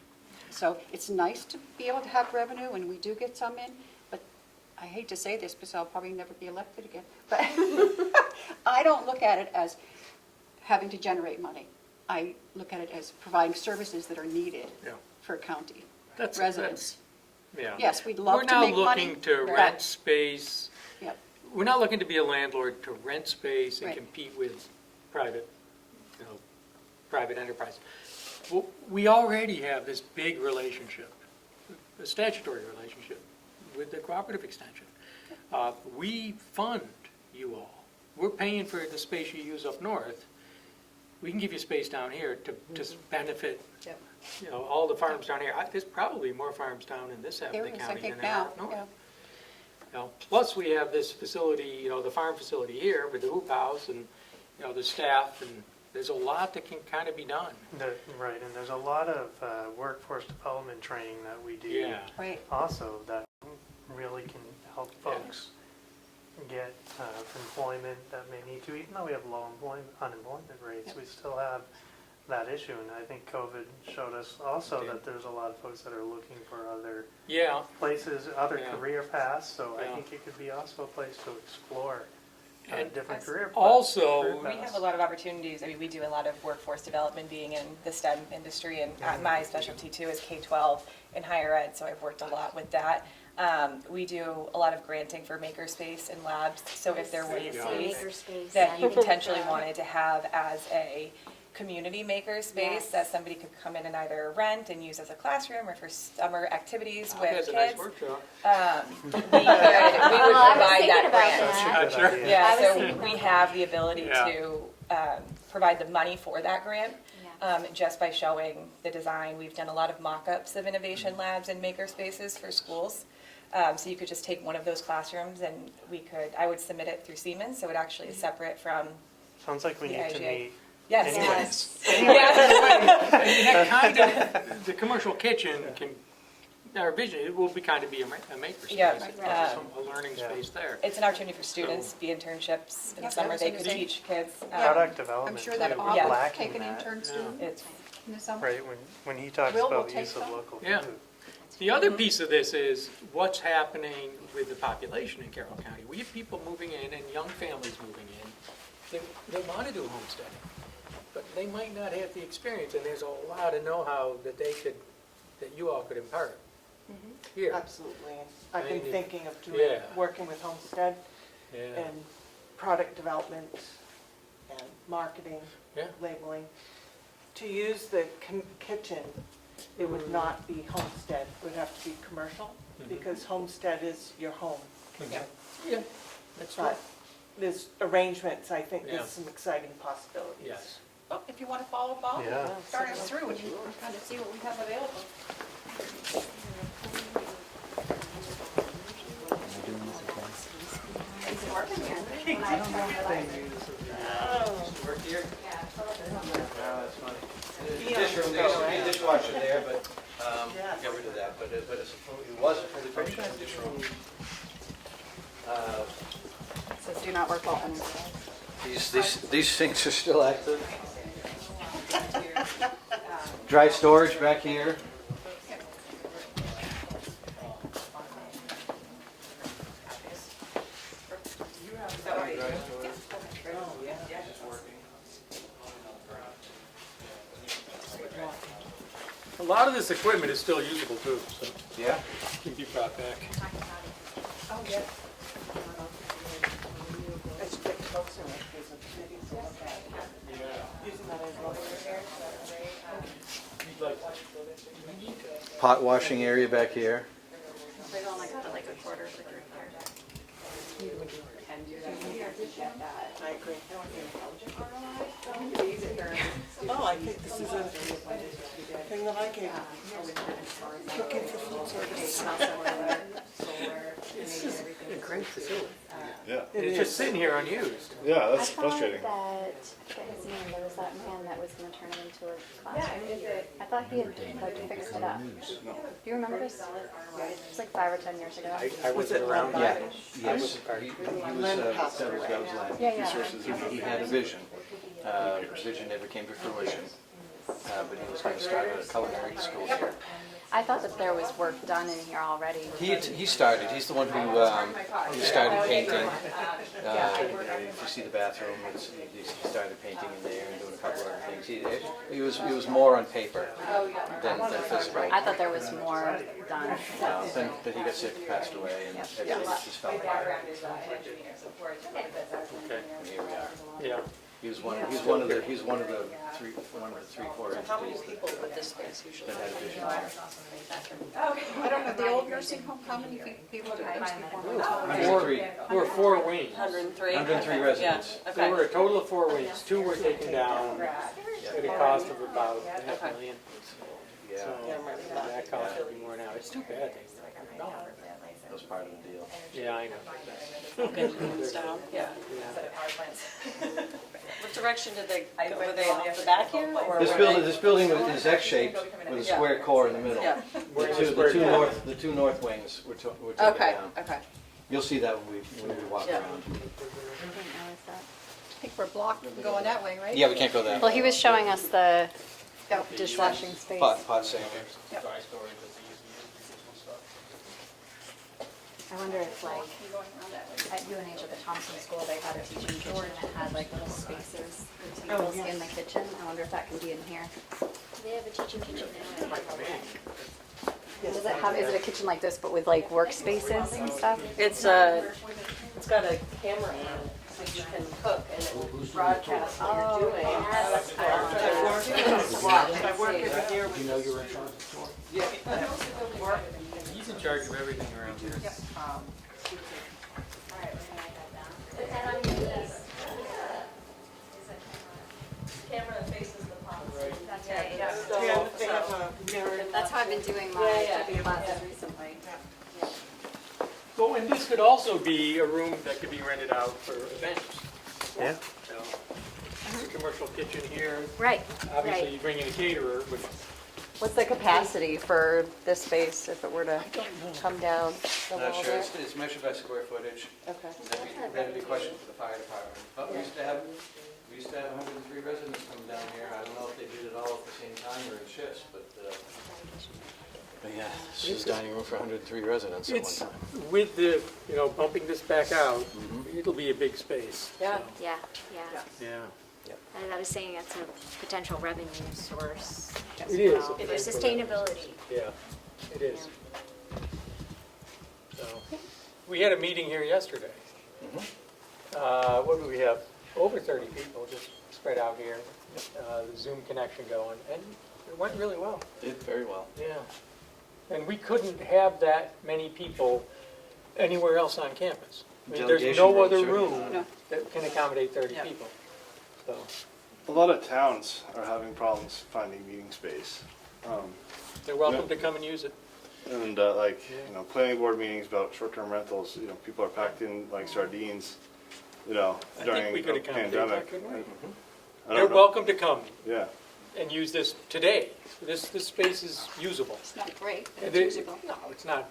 So it's nice to be able to have revenue, and we do get some in, but I hate to say this, because I'll probably never be elected again, but I don't look at it as having to generate money. I look at it as providing services that are needed Yeah. for county That's- residents. Yeah. Yes, we'd love to make money. We're not looking to but- rent space. Yep. We're not looking to be a landlord to rent space and Right. compete with private enterprise. Well, we already have this big relationship, a statutory relationship with the cooperative extension. We fund you all. We're paying for the space you use up north. We can give you space down here to benefit, Yep. all the farms down here. There's probably more farms down in this half of There the is, I county think than there are now, up north. yeah. Plus, we have this facility, the farm facility here with the hoop house and, the staff, and there's a lot that can kind of be done. Right, and there's a lot of workforce development training that we do Yeah. Right. also that really can help folks get employment that may need to, even though we have low unemployment rates, we still have that issue, and I think COVID showed us also that there's a lot of folks that are looking for other Yeah, places, other Yeah. career paths, so I Yeah. think it could be also a place to explore And different career paths. also, We have a lot of opportunities. I mean, we do a lot of workforce development being in the STEM industry, and my specialty too is K-12 in higher ed, so I've worked a lot with that. We do a lot of granting for makerspace and labs, so if there was a space that you potentially wanted to have as a community makerspace that somebody could come in and either rent and use as a classroom or for summer activities with that's a nice kids, workshop. we would provide that grant. Sure. Yeah, so we have the ability Yeah. to provide the money for that grant just by showing the design. We've done a lot of mock-ups of innovation labs and maker spaces for schools. So you could just take one of those classrooms and I would submit it through Siemens, so it actually is separate from, Sounds like we the need to IGA. meet. yes. Anyways. And that kind of, the commercial kitchen can, our vision, it will be kind of be a makerspace. Yeah. A learning Yeah. space there. It's an opportunity for students, be internships in the Yeah, summer, I was they gonna could say. teach kids. Product I'm development sure too, that we're Bob will lacking take an that. intern student It's, in the summer. Right, when he talks Will about take use of some. local Yeah. food. The other piece of this is what's happening with the population in Carroll County. We have people moving in and young families moving in. They want to do homesteading, but they might not have the experience, and there's a lot of know-how that that you all could impart here. Absolutely. I've been Maybe. thinking of Yeah. working with Homestead Yeah, and product development and marketing, Yeah. labeling. To use the kitchen, it would not be Homestead, it would have to be commercial, because Homestead is your home kitchen. yeah, that's true. But there's arrangements, I think Yeah. there's some exciting possibilities. Yes. Well, if you want to follow Bob, Yeah. start us through and kind of see what we have available. Work here? No, that's funny. The dish room, there used to be a dishwasher there, but got rid of that, but it was a fully functioning dish room. Says do not work while under. These things are still active. Dry storage back here. A lot of this equipment is still usable too, so Yeah. can be brought back. Oh, yeah. I should get closer with these activities to look at. Using that as well. Pot washing area back here. They don't like put like a quarter of the group there. Can do that. I agree. Oh, I think this is a thing that I gave. Cooking for food service. It's just a great facility. Yeah. And it's just sitting here unused. Yeah, that's frustrating. I forget his name, there was that man that was gonna turn it into a classroom. I thought he had like fixed it up. Do you remember this? It was like 5 or 10 years ago. I wasn't around Yeah. that. Yes. He was, that was Land. Yeah, yeah. He had a vision. Vision never came to fruition. But he was going to start a culinary school here. I thought that there was work done in here already. He started. He's the one who he started painting. If you see the bathroom, he started painting in there and doing a couple other things. He was more on paper than physical. I thought there was more done. Then he got sick, passed away, and everything just fell apart. Okay. And here we are. Yeah. He's one of the three, 4 How many entities people with this space usually? that had a vision. I don't know, the old nursing home, how many people did it Three. There were 4 wings. 103? 103 residents. There were a total of 4 wings. 2 were taken down at a cost of about $500,000. Yeah, So that cost would be more now. It's too bad they're gone. that was part of the deal. Yeah, I know. Down? Yeah. Yeah. What direction did they go? Were they off the back here? Or This building is X-shaped with a square core in the middle. Yeah. The two north wings were taken Okay, down. okay. You'll see that when we walk Yeah. around. I didn't realize that. think we're blocked from going that way, right? Yeah, we can't go that Well, way. he was showing us the Yep. dishwashing space. Pot saver. Yep. I wonder if like, Going around that way. at UNH at the Thompson School, they had a teaching kitchen that had like little spaces with tables in the kitchen. I wonder if that can be in here. They have a teaching kitchen now. Does it have, is it a kitchen like this but with like workspaces and stuff? It's got a camera on it, so you can cook and it will broadcast what you're doing. I work every year with. You know you're in charge of the store? Yeah. He's in charge of everything around here. Camera that faces the pot. That's right. Yeah, they have a mirror. That's how I've been doing my Yeah, cooking classes recently. Oh, and this could also be a room that could be rented out for events. Yeah. So, a commercial kitchen here. Right, Obviously, right. you bring in a caterer, which What's the capacity for this space if it were to come down the Not wall sure, there? it's measured by square footage. Okay. That'd be a question for the fire department. But we used to have 103 residents come down here. I don't know if they did it all at the same time or in shifts, but yeah, this is dining room for 103 residents at one it's, time. with the, bumping this back out, it'll be a big space. Yeah. so, Yeah, yeah. Yeah. And I was saying it's a potential revenue source as It is. well. For sustainability. Yeah, it is. So, we had a meeting here yesterday. What do we have? Over 30 people just spread out here, the Zoom connection going, and it went really well. Did very well. Yeah. And we couldn't have that many people anywhere else on campus. I mean, there's Delegation no room, other sure. room No. that can accommodate 30 Yeah. people. So, A lot of towns are having problems finding meeting space. they're welcome to come and use it. And planning board meetings about short-term rentals, people are packed in like sardines, I think during we could a accommodate pandemic. that, couldn't we? I They're don't know. welcome to come Yeah. and use this today. This space is usable. It's not great, but It it's is- usable. No, it's not,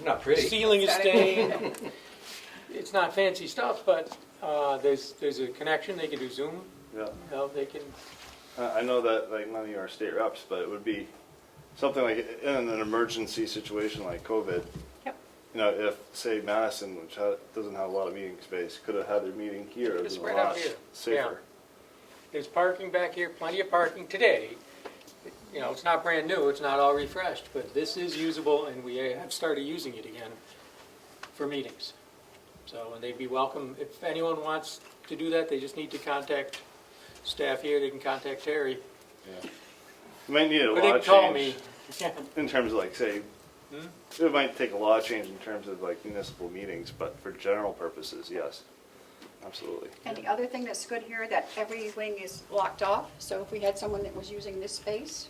Not the pretty. ceiling is stained. It's not fancy stuff, but there's a connection. They can do Zoom. Yeah. They can, I know that like none of you are state reps, but it would be something like in an emergency situation like COVID. Yep. If say Madison, which doesn't have a lot of meeting space, could have had their meeting here, it would have Just been a spread out lot here. safer. there's parking back here, plenty of parking today. It's not brand new, it's not all refreshed, but this is usable and we have started using it again for meetings. So, and they'd be welcome, if anyone wants to do that, they just need to contact staff here, they can contact Terry. Yeah. You might need a Or they lot can of call me. change in terms of like say, it might take a lot of change in terms of like municipal meetings, but for general purposes, yes, absolutely. And the other thing that's good here, that every wing is locked off, so if we had someone that was using this space,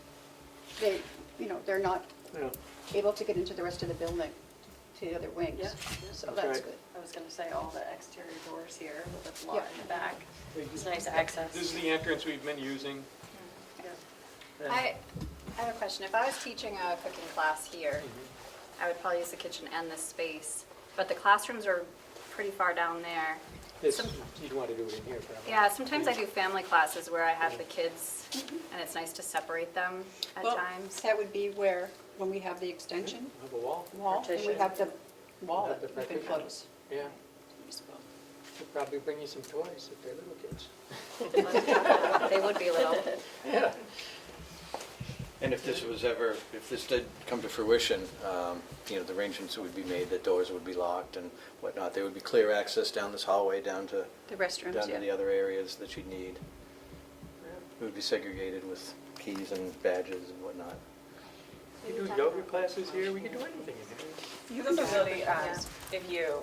they're not Yeah. able to get into the rest of the building, to the other wings. Yeah. So That's that's right. good. I was gonna say all the exterior doors here with the Yeah. lot in the back. It's nice access. This is the entrance we've been using. And- I have a question. If I was teaching a cooking class here, I would probably use the kitchen and this space, but the classrooms are pretty far down there. This, you'd want to do it in here probably. Yeah, sometimes I do family classes where I have the kids, and it's nice to separate them at Well, times. that would be where, when we have the extension Have a wall? wall, and we Partition. have the wall Have that the we can partition. close. Yeah. They'll probably bring you some toys if they're little kids. They would be little. Yeah. And if this did come to fruition, the arrangements would be made that doors would be locked and whatnot. There would be clear access down this hallway, down to The restrooms, the other areas that you'd need. It would be segregated with keys and badges and whatnot. We do yoga classes here, we can do anything in here. You have the ability,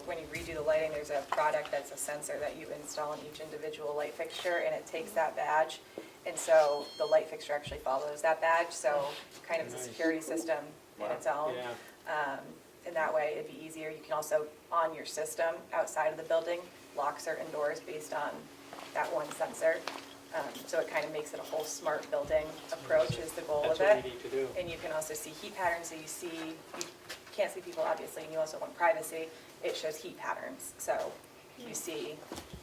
when you redo the lighting, there's a product that's a sensor that you install in each individual light fixture, and it takes that badge. And so the light fixture actually follows that badge, so kind of it's a Nice. security system in its own. Yeah. And that way it'd be easier. You can also, on your system, outside of the building, lock certain doors based on that one sensor. So it kind of makes it a whole smart building approach is the goal of That's what it. we need to do. And you can also see heat patterns, so you can't see people obviously, and you also want privacy. It shows heat patterns, so you see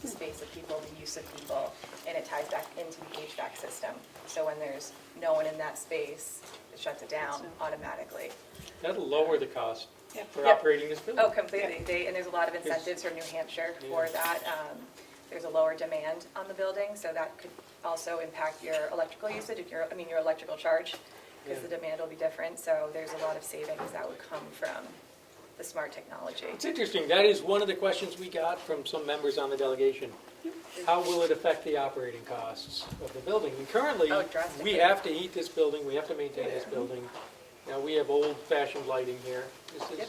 the space of people, the use of people, and it ties back into the HVAC system. So when there's no one in that space, it shuts it down automatically. That'll lower the cost for Yep. operating this building. Oh, completely. And there's a lot of incentives from New Hampshire for that. There's a lower demand on the building, so that could also impact your electrical usage, your electrical charge, because the demand will be different. So there's a lot of savings that would come from the smart technology. It's interesting, that is one of the questions we got from some members on the delegation. How will it affect the operating costs of the building? And currently, drastically. we have to heat this building, we have to maintain this building. Now, we have old-fashioned lighting here.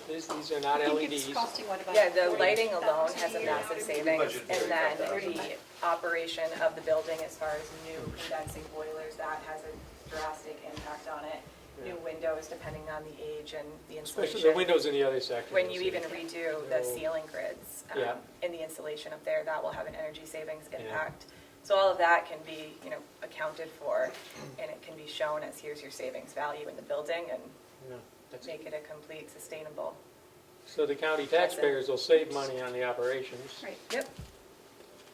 These are not I think LEDs. it's costing, what, about Yeah, the 40,000 lighting alone has a a year? massive savings, and then the operation of the building as far as new condensing boilers, that has a drastic impact on it. New windows, depending on the age and the insulation. Especially the windows in the other section. When you even redo the ceiling grids Yeah. in the insulation up there, that will have an energy savings impact. So all of that can be, accounted for, and it can be shown as here's your savings value in the building, and make it a complete sustainable. So the county taxpayers will save money on the operations. Right. Yep.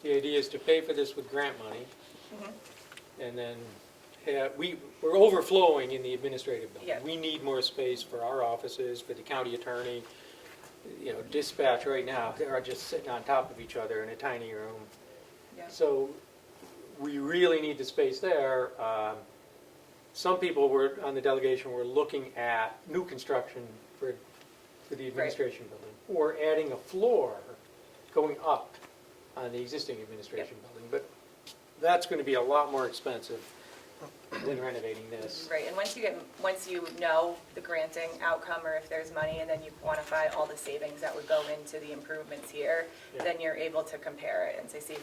The idea is to pay for this with grant money, and then we're overflowing in the administrative building. Yeah. We need more space for our offices, for the county attorney. Dispatch right now, they're just sitting on top of each other in a tiny room. Yeah. So we really need the space there. Some people on the delegation were looking at new construction for the administration building, or adding a floor going up on the existing administration building. But that's going to be a lot more expensive than renovating this. Right, and once you know the granting outcome, or if there's money, and then you quantify all the savings that would go into the improvements here, then you're able to compare it and say, see,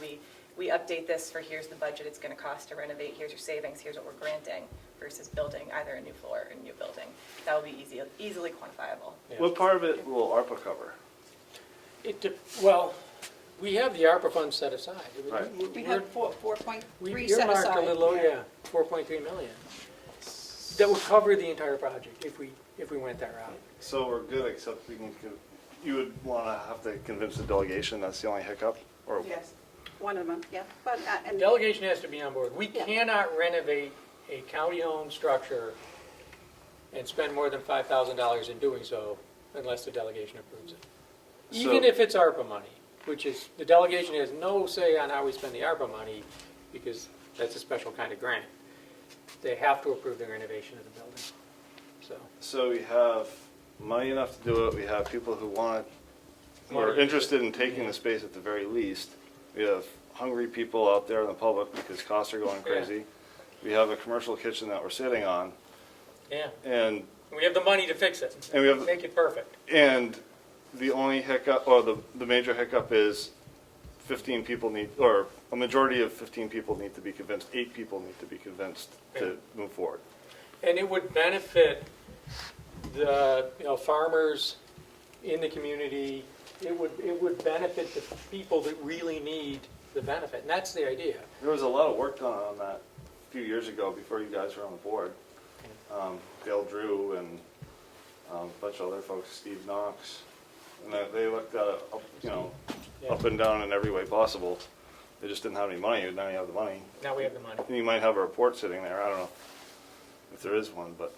we update this for here's the budget it's going to cost to renovate, here's your savings, here's what we're granting, versus building either a new floor or a new building. That will be easily quantifiable. Yeah. What part of it will ARPA cover? Well, we have the ARPA funds set aside. We have 4.3 We set earmarked aside. a little, 4.3 million. That would cover the entire project if we went that route. So we're good, except you would want to have to convince the delegation that's the only hiccup? Or Yes, one of them, yeah. But, and Delegation has to be on board. We cannot renovate a county-owned structure and spend more than $5,000 in doing so unless the delegation approves it. Even if it's ARPA money, which is, the delegation has no say on how we spend the ARPA money because that's a special kind of grant. They have to approve the renovation of the building. So we have money enough to do it, we have people who are interested in taking the space at the very least. We have hungry people out there in the public because costs are going crazy. We have a commercial kitchen that we're sitting on. Yeah. And we have the money to fix it. And we have make it perfect. And the only hiccup, or the major hiccup is 15 people need, or a majority of 15 people need to be convinced, 8 people need to be convinced to move forward. And it would benefit the farmers in the community. It would benefit the people that really need the benefit, and that's the idea. There was a lot of work done on that a few years ago before you guys were on the board. Dale Drew and a bunch of other folks, Steve Knox, and they looked at it, up and down in every way possible. They just didn't have any money. Now you have the money. Now we have the money. And you might have a report sitting there. I don't know if there is one, but.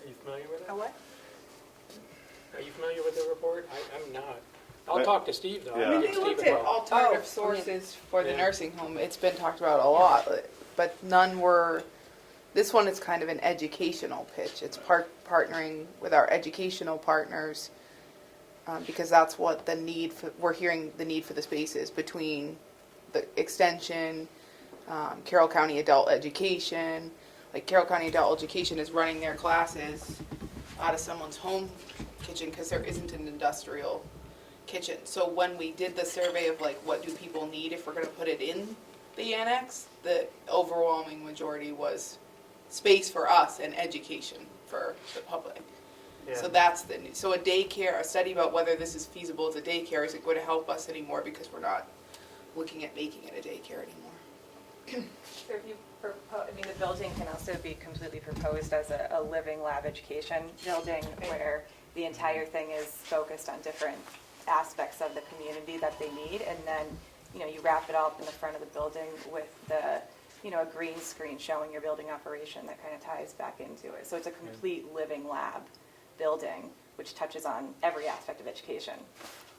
Are you familiar with it? A what? Are you familiar with the report? I'm not. I'll talk to Steve though. Yeah. I'll We get Steve looked at involved. alternative sources for the Yeah. nursing home. It's been talked about a lot, but none were, this one is kind of an educational pitch. It's partnering with our educational partners because that's what we're hearing the need for the spaces between the extension, Carroll County Adult Education. Like Carroll County Adult Education is running their classes out of someone's home kitchen because there isn't an industrial kitchen. So when we did the survey of like what do people need if we're going to put it in the annex, the overwhelming majority was space for us and education for the public. Yeah. So that's so a daycare, a study about whether this is feasible as a daycare isn't going to help us anymore because we're not looking at making it a daycare anymore. So if you the building can also be completely proposed as a living lab education building where the entire thing is focused on different aspects of the community that they need, and then, you know, you wrap it up in the front of the building with the, you know, a green screen showing your building operation that kind of ties back into it. So it's a complete living lab building, which touches on every aspect of education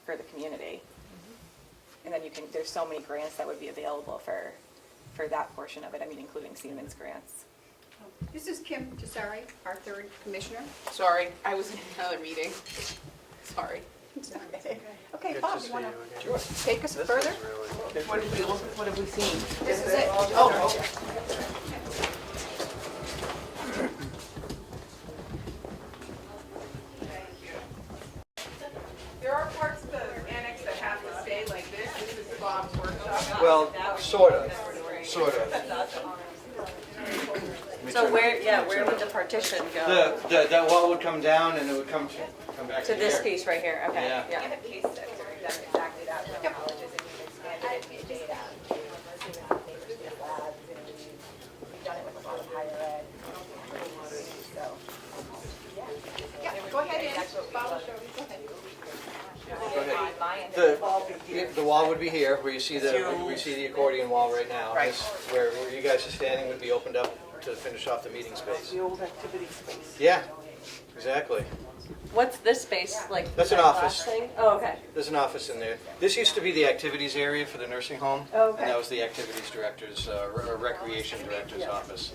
for the community. And then there's so many grants that would be available for that portion of it, I mean, including Siemens grants. This is Kim Tessari, our third commissioner. Sorry, I was in another meeting. Sorry. Okay, Good Bob, to you see want you again. to take us This further? is really What have we seen? This is it. Oh, There are parts of the annex that have to stay like this. This is Bob's workshop. Well, sort of. So where would the partition go? That wall would come down and it would come back to To this here. piece right here, okay. Yeah. We have case studies where we've done exactly that for colleges, and we've expanded it to data. Labs, and we've done it with a lot of higher ed. So, Yeah, go ahead, Ann. that's what we Bob will love. show you. Go ahead. Go ahead. On my end, the wall would be here. The wall would be here, where you see the accordion wall right now. Right. This, where you guys are standing, would be opened up to finish off the meeting space. the old activity space. Yeah, exactly. What's this space like? That's an that office. glass thing? Oh, okay. There's an office in there. This used to be the activities area for the nursing home. Oh, okay. And that was the activities director's, or recreation director's office.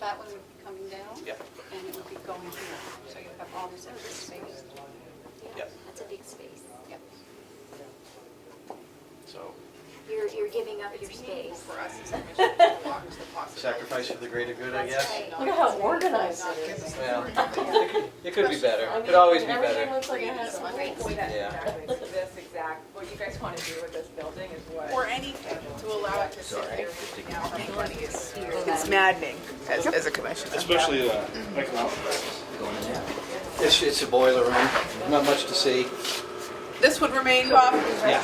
That one would be coming down. Yep. And it would be going here. So you have all this extra space. Yep. That's a big space. Yep. So, You're giving up your space. For us as commissioners, to walk is the possibility. sacrifice for the greater good, I guess. Look at how organized it is. Well, it could be better. It could always be Everything better. looks like it has some weight. Yeah. This exact, what you guys want to do with this building is what? Or anything to allow it to sit there now for money is here. It's maddening as a commissioner. Especially economic. It's a boiler room, not much to see. This would remain, Bob? Yeah.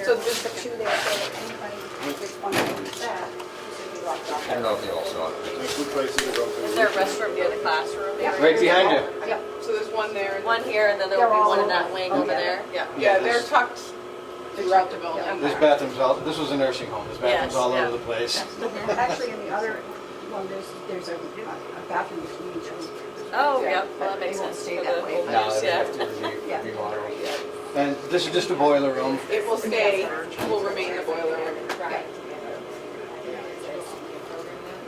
So there's the two there, so that anybody that's on that, I don't know if you all saw it. Is there a restroom near the classroom? Right behind you. Yep. So there's one there. and- One here, and then there They're will be all one in over. that wing over there? Yeah, Yeah, they're this- tucked throughout the building. There's bathrooms all, this was a nursing home. There's bathrooms Yes, all yeah. over the place. Actually, in the other one, there's a bathroom between each one. Oh, Yeah, yeah, but well, that they makes won't sense stay for that the way. old No, use, they yeah. have to Yeah. remodel. And this is just a boiler room. It will stay, will remain the boiler room. Yeah.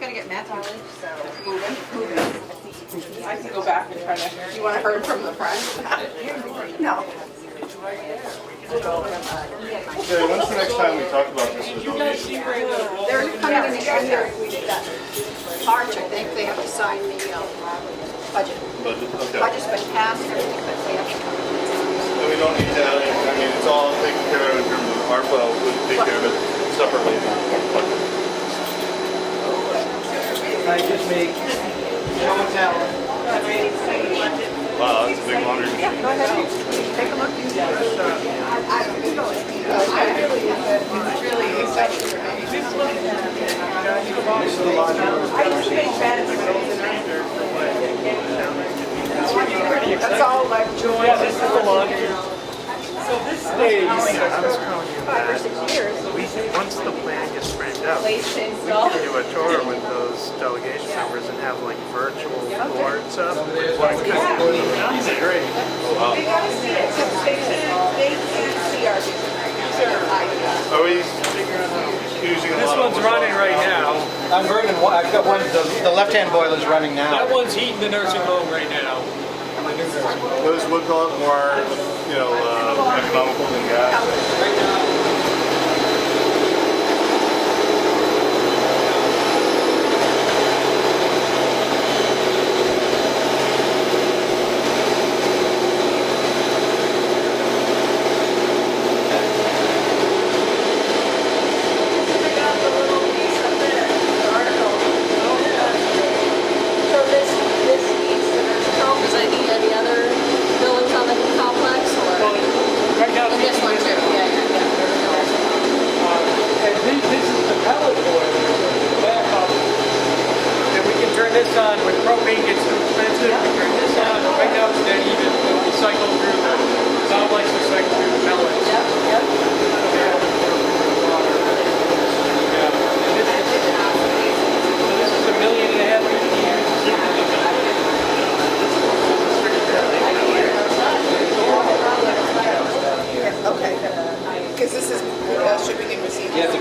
Gotta get Matthew moving. I can go back and try to, you want to hear it from the front? No. Okay, when's the next time we talk about this? They're coming in the end, March, I think, they have to sign the budget. Okay. Budget's been passed, everything, but they have to come. So we don't need to, I mean, it's all taken care of in terms of ARPA, we'll take care of it separately. I just make show and tell. Wow, that's a big laundry machine. Go ahead, take a look. It's really exciting for me. This is the laundry room. I used to make beds when I was in after. That's all like joy. This is the laundry. So this stays. I was telling you 5 or that 6 years. once the plan gets framed out, we can do a tour with those delegation members and have like virtual boards up. These are great. They gotta see it, because they can't see our, these are ideas. Are we using a This lot of one's wood running also? right now. I'm burning one, I've got one, the left-hand boiler's running now. That one's heating the nursing home right now. Those wood go up more, you know, economical than gas. So this needs the nursing home, does it need any other buildings on the complex, or? Right now, And this one too?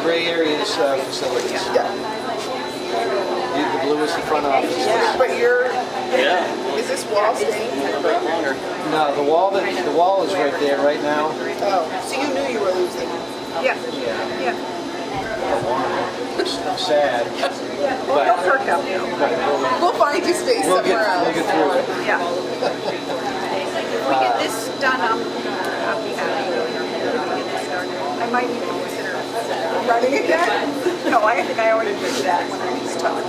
gray areas facilities. Yeah. The blue is the front office. But is this wall staying? No, the wall is right there right now. Oh, so you knew you were losing. Yeah, Yeah. yeah. I'm sad. Well, don't perk up now. We'll find you space somewhere else. We'll get through it. Yeah. If we get this done, I'll be happy. If we get this started. I might even consider running again. No, I think I already did that when I was talking.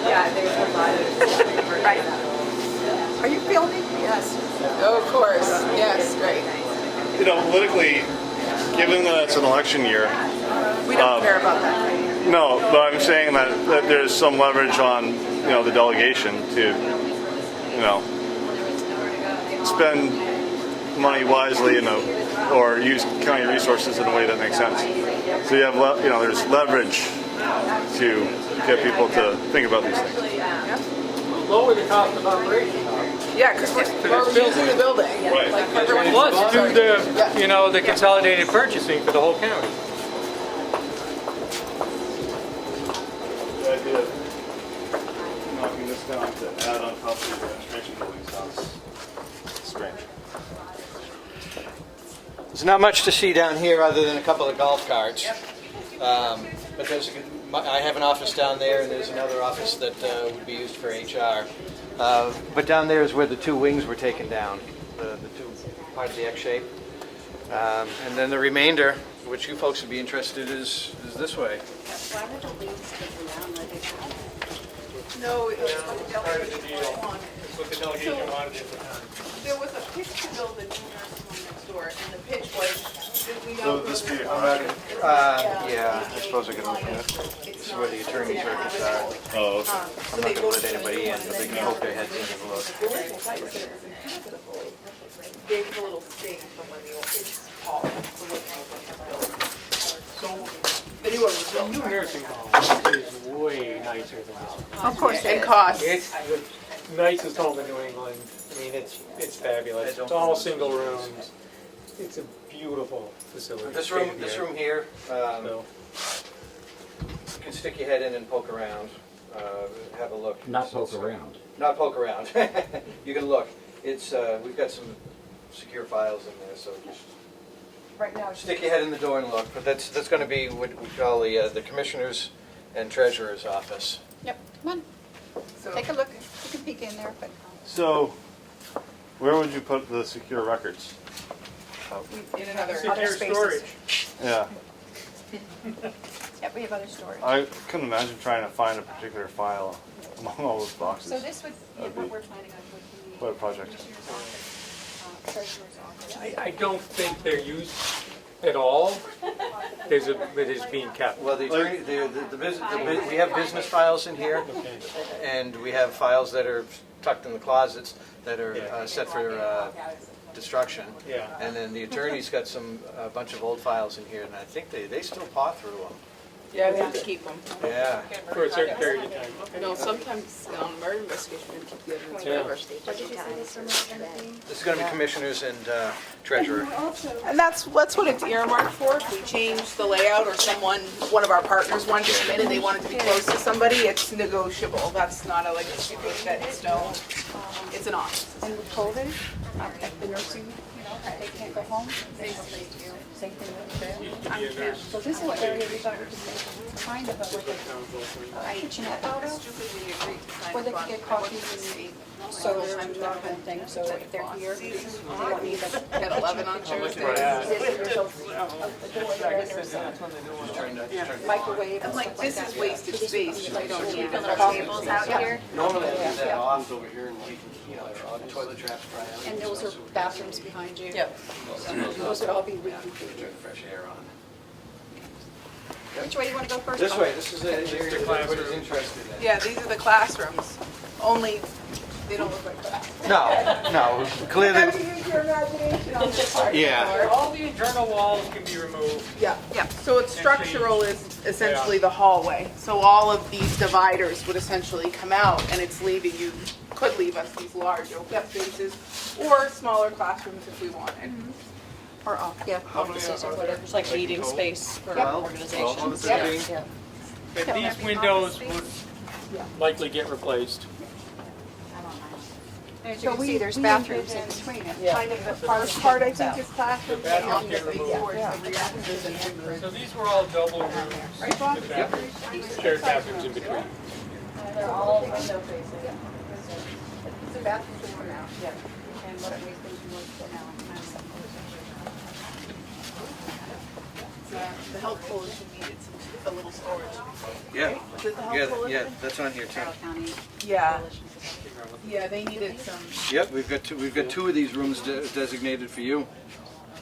Yeah, there's a lot of. Right. Are you filming? Yes. Oh, of course. Yes, great. You know, politically, given that it's an election year, We don't care about that. no, but I'm saying that there's some leverage on, the delegation to, spend money wisely, or use county resources in a way that makes sense. So you have, there's leverage to get people to think about these things. Lower the cost of operation. Yeah, because we're using the building. Right. Like everyone Plus, do Yeah. the consolidated purchasing for the whole county. The idea of knocking this down to add on top of the administration building sounds strange. There's not much to see down here other than a couple of golf carts. But I have an office down there, and there's another office that would be used for HR. But down there is where the two wings were taken down, the two parts of the X shape. And then the remainder, which you folks would be interested in, is this way. Why were the wings taken down like they had? No, it was Part of the deal. That's what the delegation wanted at the time. there was a pitch to build a new nursing home next door, and the pitch was, did we So know? this be a Yeah, I suppose I could open it. This is where the attorney's records are. Oh, okay. I'm not going to let anybody in, but they can poke their heads in and have a look. Gave a little sting from when the old pitch hall was built. The new one was The built. new nursing home is way nicer than this one. Of course, and cost. It's the nicest home in New England. I mean, it's fabulous. It's all single rooms. It's a beautiful facility. This room here, So, you can stick your head in and poke around, have a look. Not poke around. Not poke around. You can look. It's we've got some secure files in there, so just Right now, stick your head in the door and look. But that's going to be what we call the commissioner's and treasurer's office. Yep, come on. So- Take a look. You can peek in there, but So, where would you put the secure records? in another. secure spaces. storage. Yeah, yeah, we have other storage. I couldn't imagine trying to find a particular file among all those boxes. So this would, That'd what be we're planning on would be. quite a project. Commissioner's office, treasurer's office. I don't think they're used at all. It is being kept. Well, the attorney, we have business files in here, Okay. and we have files that are tucked in the closets that are set for destruction. Yeah. And then the attorney's got a bunch of old files in here, and I think they still paw through them. Yeah, we have to keep them. Yeah. For a certain period of time. No, sometimes murder investigation, we keep the evidence Yeah. forever. This is going to be commissioners and treasurer. And that's what it's earmarked for. If we change the layout or one of our partners wanted to come in and they wanted to be close to somebody, it's negotiable. That's not a super set in stone. It's an office. And with COVID, at the nursing, they can't go home. Same thing with there. So this whole area we thought would be kind of a kitchenette where they could get coffee and sodas and that kind of thing. So if they're here, they don't need the At 11 on Tuesday. there's a door there, there's a microwave and I'm like, stuff like this that. is wasted space. We don't need The it. little tables out here. Normally I do that off over here, and toilet traps dry out. And those are bathrooms behind you. Yep. Those would all be reconfigured. Turn the fresh air on. Which way do you want to go first? This way. This is the area that everybody's interested in. Yeah, these are the classrooms. Only they don't look like that. No, You clearly. gotta use your imagination on this part. Yeah. All the internal walls can be removed. Yeah, yeah. So it's structural is essentially the hallway. So all of these dividers would essentially come out, and it's leaving you, could leave us these large open spaces or smaller classrooms if we wanted. or, yeah, offices or whatever. It's like meeting space for Yep. organizations. Yep. But these windows would likely get replaced. As you can see, there's bathrooms in between it. Kind of the first part, I think, is classroom. The bathrooms get removed. So these were all double rooms with bathrooms, shared bathrooms in between. They're all window facing. The bathrooms are now. Yeah. And what it makes them do is now. The health coalition needed a little storage. Yeah, Was it the health yeah, coalition? yeah, that's on here too. Carroll County Yeah, Coalition for yeah, they needed some. Yep, we've got two of these rooms designated for you.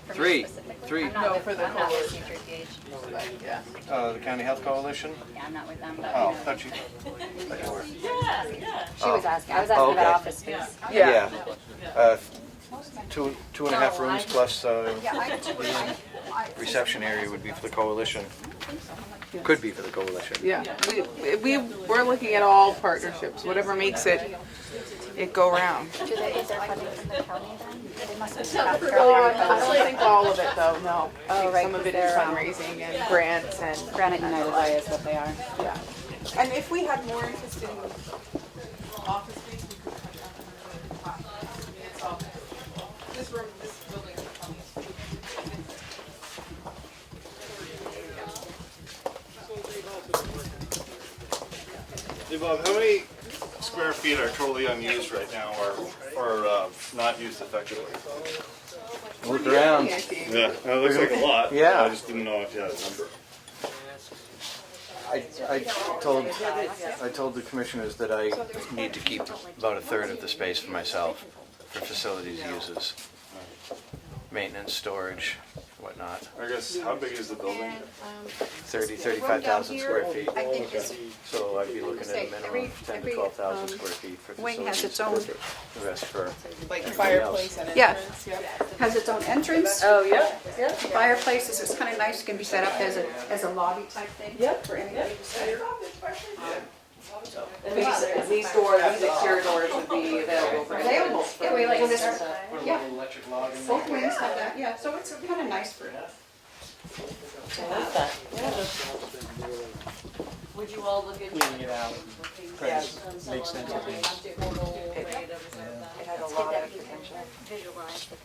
Three. I'm not with the CPH. Yeah. The County Health Coalition? Yeah, I'm not with them, but Oh, you know. thought you were. She was asking, I was asking Oh, about okay. office space. Yeah. Two and a half rooms plus Yeah, I have two. reception area would be for the coalition. Could be for the coalition. Yeah, we're looking at all partnerships, whatever makes it go round. Is there funding from the county then? They must have I don't think all of it though, no. I think right, some of it is they're, fundraising and grants and. Granite United Way is what they are. Yeah. And if we had more interest in office space, we could cut down on the cost. I mean, it's all, this room, this building is plenty of space. Hey Bob, how many square feet are totally unused right now or not used effectively? Look around. Yeah, it looks like a lot. Yeah. I just didn't know if you had a number. I told the commissioners that I need to keep about a third of the space for myself, for facilities uses, maintenance, storage, whatnot. I guess, how big is the building? 35,000 square feet. I think it's, So I'd be looking at a minimum of 10 to 12,000 square feet for wing facilities. has its own, The rest for Like everybody fireplace else. and Yeah. entrance, yeah. has its own entrance. Oh, yeah, yeah. Fireplace is kind of nice, can be set up as a lobby type thing. Yep. For anybody to sit. And these doors, these exterior doors would be available for Available, yeah, we like this, Put a yeah, little electric log in both there. wings have that, yeah, so it's kind of nice for. Would you all look into Cleaning it out. Yes. Makes sense, I think. It has a lot of potential. Visualize the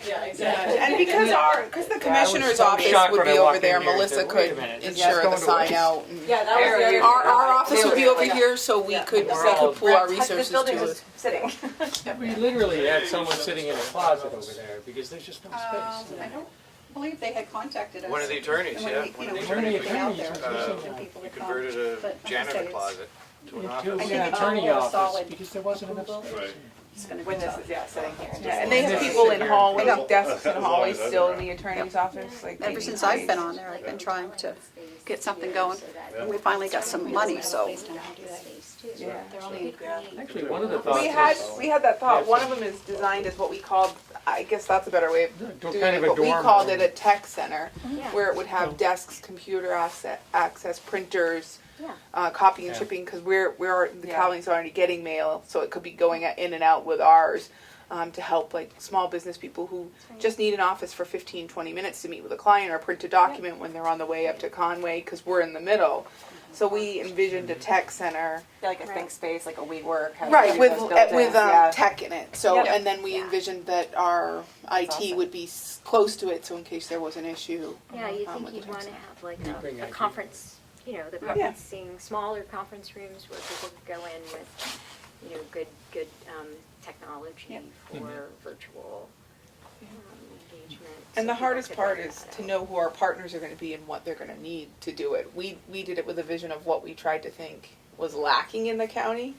Yeah, exactly. And because the commissioner's so office shocked would when be I walked over there, in here and Melissa said, "Wait a could minute, this is ensure the going to sign waste." out. and- Yeah, that was the other. Our office would be over Yeah. here, so we could all pool our This resources building to was it. sitting. We literally had someone sitting in a closet over there because there's just no I space. don't believe they had contacted us. One of the attorneys, And when yeah. we, One you of know, the we were attorneys. looking out there, One of the and attorneys. people You would come. converted But a like I janitor say, it's- closet to an Into office. I an think it's attorney all office solid because there wasn't enough space. Right. It's gonna be When this tough. is, sitting here. Yeah, and they have people in hallways, desks in hallways still in the attorney's office, like. they Ever need since I've been space. on there, I've been trying to get something going. And we finally got some money, so. Yeah. Actually, one of the thoughts We had that thought, one of them is designed as what we called, I guess that's a better way of doing kind it, of a but we dorm called room. it a tech center, where it would have desks, computer access, printers, copy and Yeah. shipping, because the county's already getting mail, so it could be going in and out with ours, to help like small business people who just need an office for 15, 20 minutes to meet with a client or print a document when they're on the way up to Conway, because we're in the middle. So we envisioned a tech center. Like a think space, like a WeWork. has Right, with those built in, with yeah. tech in it. So Yep. and then we envisioned that our IT awesome. would be close to it, so in case there was an issue. Yeah, you with think the you'd tech want to center. have like We bring a IT. conference, the conferencing, smaller conference rooms where people could go in with, good technology for virtual engagement. And the so people hardest could part learn is how to know who our partners are going to be and what they're going to need to do it. We did it with a vision of what we tried to think was lacking in the county.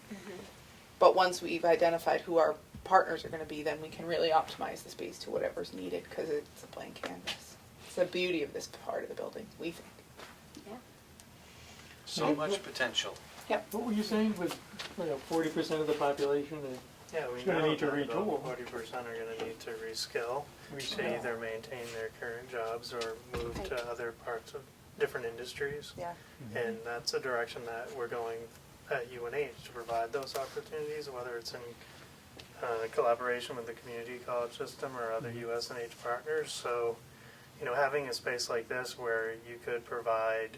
But once we've identified who our partners are going to be, then we can really optimize the space to whatever's needed because it's a blank canvas. It's the beauty of this part of the building, we think. So much potential. What were you saying with 40% of the population? Yeah, we It's gonna know need to that about retool. 40% are gonna need to reskill, to either maintain their current jobs or move to other parts of different industries. Yeah. And that's a direction that we're going at UNH to provide those opportunities, whether it's in collaboration with the community college system or other USNH partners. So, having a space like this where you could provide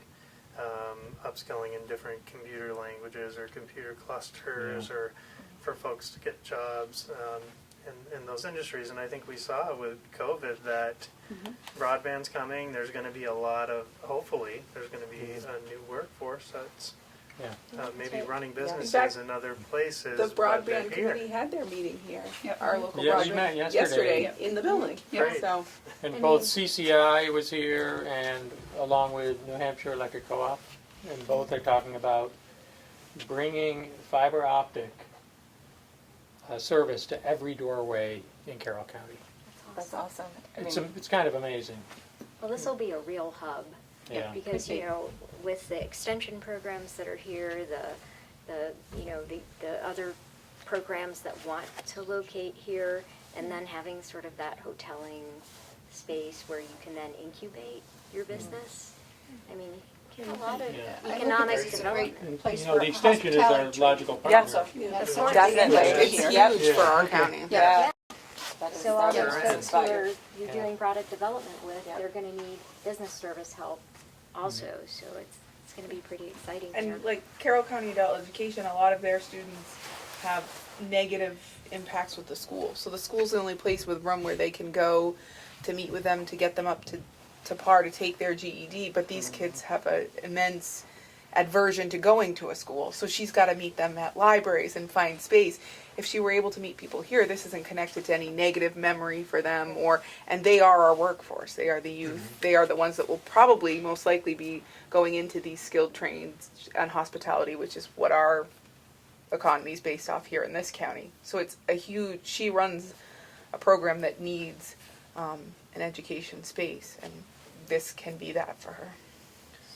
upskilling in different computer languages or computer clusters or for folks to get jobs in those industries. And I think we saw with COVID that broadband's coming. There's going to be a lot of, hopefully, there's going to be a new workforce that's maybe running businesses in other places. The but they're broadband here. committee had their meeting here. Yep. Our local Yeah, we broadband met yesterday. in the building. Great. So And both CCI was here and along with New Hampshire Electric Co-op, and both are talking about bringing fiber optic service to every doorway in Carroll County. That's awesome. It's kind of amazing. Well, this will be a real hub. Yeah. Because, with the extension programs that are here, the other programs that want to locate here, and then having sort of that hoteling space where you can then incubate your business. I mean, you get a lot of economic development. And, the extension is our logical partner. definitely, it's huge for our county. Yeah. That is So all that those is folks who inspired. are you're doing product development with, they're gonna need business service help also, so it's gonna be pretty exciting here. And like Carroll County Adult Education, a lot of their students have negative impacts with the school. So the school's the only place with room where they can go to meet with them, to get them up to par to take their GED. But these kids have an immense aversion to going to a school. So she's got to meet them at libraries and find space. If she were able to meet people here, this isn't connected to any negative memory for them, and they are our workforce. They are the youth. They are the ones that will probably most likely be going into these skilled trades and hospitality, which is what our economy is based off here in this county. So it's a huge, she runs a program that needs an education space, and this can be that for her.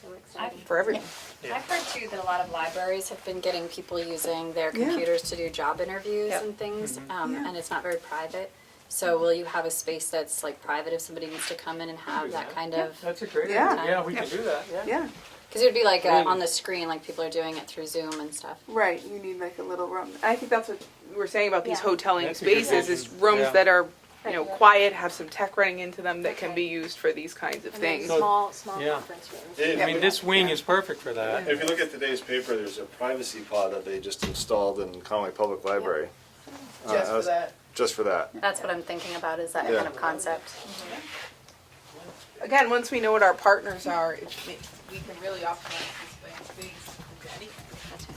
So exciting. For everyone. I've heard too that a lot of libraries have been getting people using their computers to do job interviews and things, and it's not very private. So will you have a space that's like private if somebody needs to come in and have that kind of? That's a great idea. Yeah, we can do that. Yeah. Because it would be like on the screen, like people are doing it through Zoom and stuff. Right, you need like a little room. I think that's what we were saying about these hoteling That's a good spaces, is vision. rooms Yeah. that are, quiet, have some tech running into them that can be used for these kinds of And then things. small Yeah. conference rooms. I mean, this wing is perfect for that. If you look at today's paper, there's a privacy pod that they just installed in Conway Public Library. Just for that. Just for that. That's what I'm thinking about, is that Yeah. kind of concept. Again, once we know what our partners are, we can really optimize this space into anything.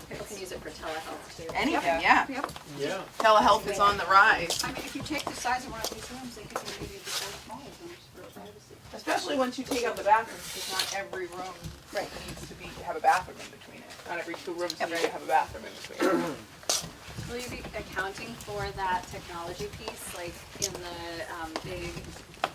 People can use it for telehealth too. Anything, yeah. Yep. Yeah. Telehealth is on the rise. I mean, if you take the size of one of these rooms, they could be maybe the so small rooms for privacy. Especially once you take out the bathrooms, because not every room needs to have a bathroom in between it. Not every 2 rooms need to have a bathroom in between. Will you be accounting for that technology piece, like in the big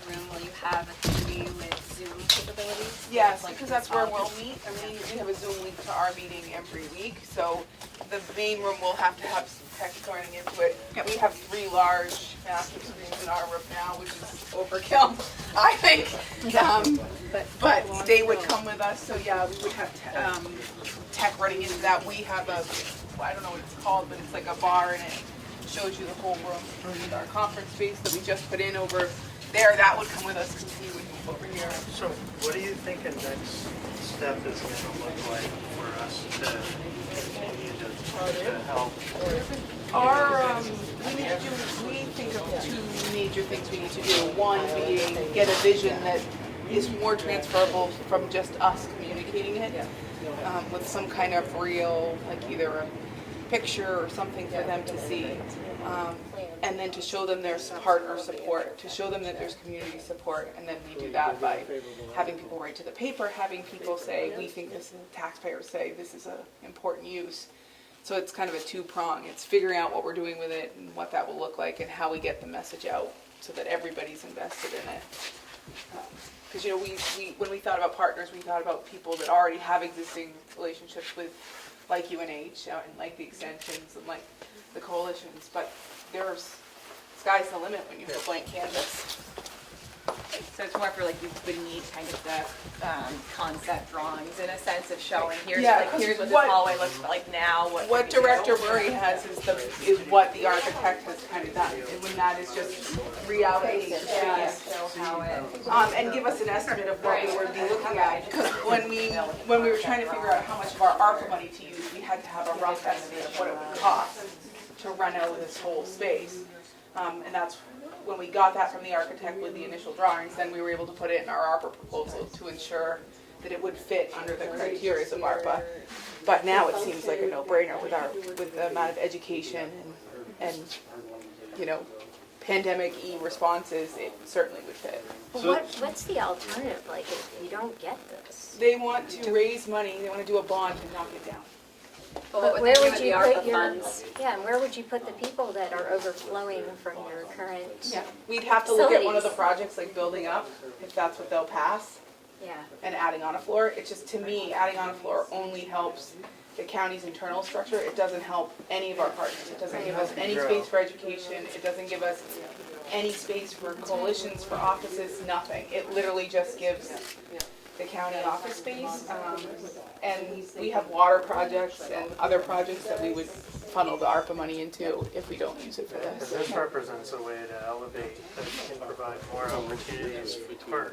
room, will you have a TV with Zoom capabilities? Yes, Like because that's where install- we'll meet. I mean, we have a Zoom link to our meeting every week, so the main room will have to have some tech running into it. We have 3 large massive screens in our room now, which is overkill, I think. But they would come with us, so yeah, we would have tech running into that. We have I don't know what it's called, but it's like a bar, and it shows you the whole room. With our conference space that we just put in over there, that would come with us, because we would move over here. So what do you think a next step is going to look like for us to continue to help? We think of 2 major things we need to do. One being get a vision that is more transferable from just us communicating it, with some kind of real, like either a picture or something for them to see. And then to show them there's partner support, to show them that there's community support, and then we do that by having people write to the paper, having people say, we think this is, taxpayers say, this is an important use. So it's kind of a 2-prong. It's figuring out what we're doing with it and what that will look like and how we get the message out so that everybody's invested in it. Because we when we thought about partners, we thought about people that already have existing relationships with, like UNH and like the extensions and like the coalitions, but sky's the limit when you have a blank canvas. So it's more for like you would need kind of the concept drawings in a sense of showing here's Yeah, like 'cause here's what this what- hallway looks like now. What Director Murray has is what the architect has kind of done. And when that is just reallocating space. And give us an estimate of what we would be looking at. Because when we were trying to figure out how much of our ARPA money to use, we had to have a rough estimate of what it would cost to rent out this whole space. And that's when we got that from the architect with the initial drawings, then we were able to put it in our ARPA proposal to ensure that it would fit under the criteria of ARPA. But now it seems like a no-brainer with the amount of education and pandemic-y responses, it certainly would fit. Well, what's the alternative, like, if you don't get this? They want to raise money, they want to do a bond to knock it down. But where would you put and where would you put the people that are overflowing from your current? Yeah, we'd have to look at one of the facilities? projects like building up, if that's what they'll pass, Yeah. and adding on a floor. It's just, to me, adding on a floor only helps the county's internal structure. It doesn't help any of our partners. It doesn't give us any space for education. It doesn't give us any space for coalitions, for offices, nothing. It literally just gives the county office space. And we have water projects and other projects that we would funnel the ARPA money into if we don't use it for this. This represents a way to elevate and provide more opportunities for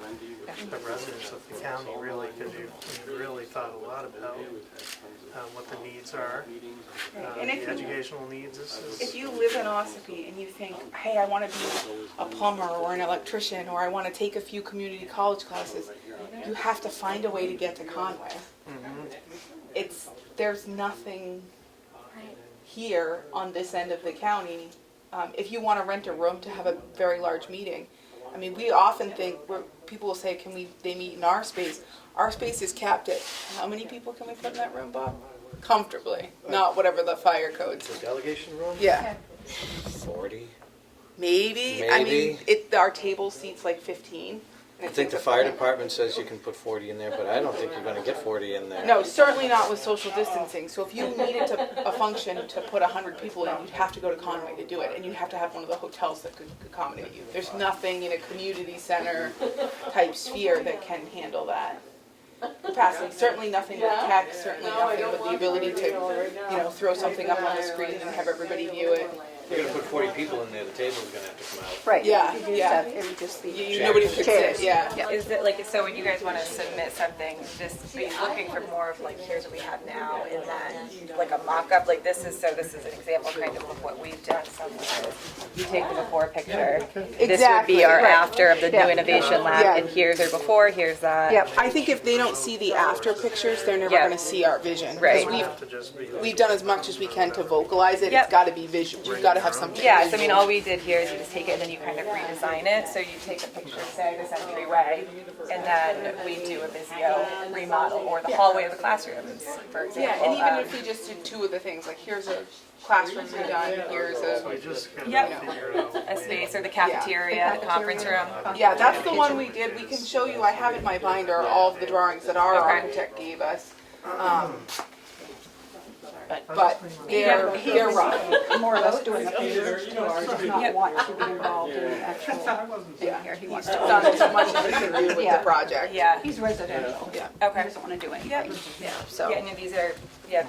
the residents of the county, really, because you've really thought a lot about what the needs are, And the educational needs. If you live in Ossipee and you think, hey, I want to be a plumber or an electrician, or I want to take a few community college classes, you have to find a way to get to Conway. There's nothing here on this end of the county. If you want to rent a room to have a very large meeting, I mean, we often think, people will say, they meet in our space. Our space is capped at, how many people can we put in that room, Bob? Comfortably, not whatever the fire code says. The delegation room? Yeah. 40. Maybe. I mean, our table seats like 15. I think the fire department says you can put 40 in there, but I don't think you're going to get 40 in there. No, certainly not with social distancing. So if you needed a function to put 100 people in, you'd have to go to Conway to do it, and you'd have to have one of the hotels that could accommodate you. There's nothing in a community center type sphere that can handle that capacity. Certainly nothing with tech, certainly nothing with the ability to, throw something up on the screen and have everybody view it. You're going to put 40 people in there, the table's going to have to come out. Right. Yeah, yeah. It would just be, nobody could sit, yeah. Is it like, so when you guys want to submit something, are you looking for more of like, here's what we have now, and then like a mock-up, like this is an example kind of what we've done sometimes. You take the before picture. This would be our after of the new innovation lab, and here's our before, here's that. Yep, I think if they don't see the after pictures, they're never going to see our vision. Right. We've done as much as we can to vocalize it. It's got to be visual. You've got to have something. Yeah, so I mean, all we did here is you just take it and then you kind of redesign it. So you take a picture, say, this entryway, and then we do a Visio remodel, or the hallway of the classrooms, for example. Yeah, and even if we just did two of the things, like here's a classroom redone, here's a space, or the cafeteria, the conference room. Yeah, that's the one we did. We can show you, I have in my binder all of the drawings that our architect gave us. But they're rough. More or less doing a favor to ours, does not want to be involved in the actual. Yeah, he's done as much as he can do with the project. Yeah. He's residential. Yeah. Okay. He doesn't want to do anything. Yeah. So. Yeah, and these are,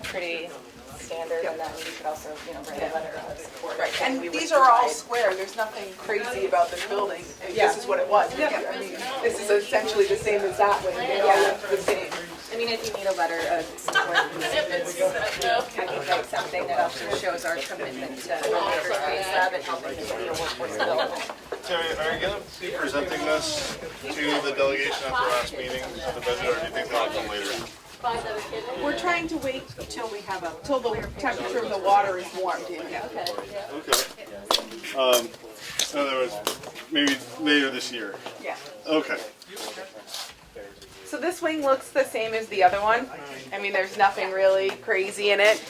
pretty standard, and then we could also, write a letter of support. Right, and these are all square, there's nothing crazy about this building. This is what it was. I mean, this is essentially the same as that one, they all look the same. I mean, if you need a letter of support, I can write something that also shows our commitment to the space lab and helping to be a workforce development. Terry, are you going to be presenting this to the delegation at the last meeting of the budget, or do you think that'll come later? We're trying to wait till the temperature of the water is warmed in. Okay. In other words, maybe later this year. Yeah. Okay. So this wing looks the same as the other one. I mean, there's nothing really crazy in it.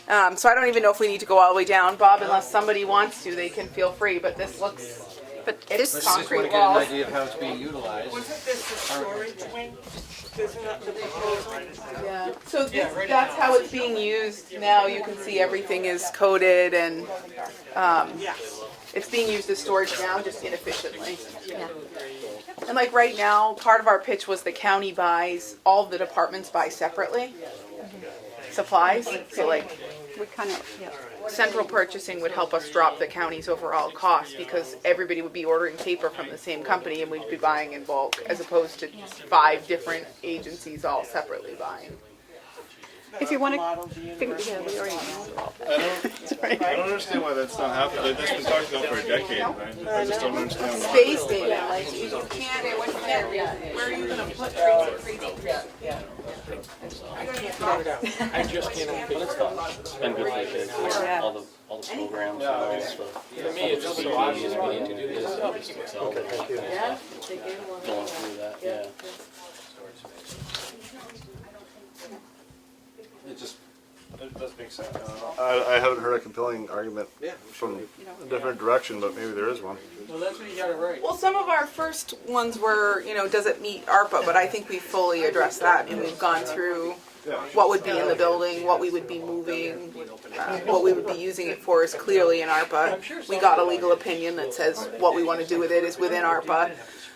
So I don't even know if we need to go all the way down, Bob, unless somebody wants to, they can feel free, but this looks, it's Let's concrete just want to get walls. an idea of how it's being utilized. Wasn't this the storage wing? Isn't that the proposal? Yeah. So that's how it's being used now. You can see everything is coated and it's being used as storage now, just inefficiently. Yeah. And like right now, part of our pitch was the county buys, all of the departments buy separately, supplies. So like We kind of, yeah. central purchasing would help us drop the county's overall cost because everybody would be ordering paper from the same company and we'd be buying in bulk as opposed to 5 different agencies all separately buying. If you want to, Yeah, we already I don't understand why that's not happening. That's been talked about for a decade, right? I just don't understand why. Space data, like you can't, where are you gonna put I just can't, but it's fun. Been good for the kids, all the programs. For me, it's just so obvious we need to do this. Okay, thank you. Yeah. Going through that, yeah. It does make sense. I haven't heard a compelling argument from a different direction, but maybe there is one. Well, that's what you got it right. Well, some of our first ones were, does it meet ARPA? But I think we fully addressed that, and we've gone through what would be in the building, what we would be moving, what we would be using it for is clearly in ARPA. We got a legal opinion that says what we want to do with it is within ARPA.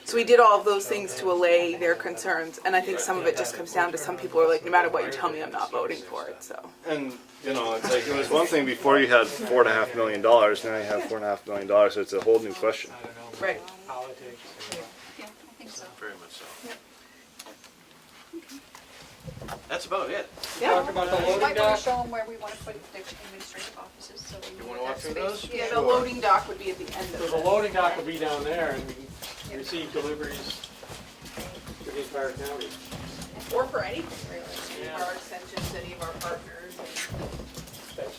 So we did all of those things to allay their concerns, and I think some of it just comes down to some people are like, no matter what you tell me, I'm not voting for it. So. And it's like it was one thing before you had $4.5 million. Now you have $4.5 million. So it's a whole new question. Right. Politics. Yeah, I think so. Very much so. That's about it. Talk about the You loading might want dock. to show them where we want to put the administrative offices, so we You need wanna walk that through space. those? Yeah, the loading dock would be at the end So of the it. loading dock will be down there and we can receive deliveries to the entire county. Or for anything, really. Our extensions, any of our partners.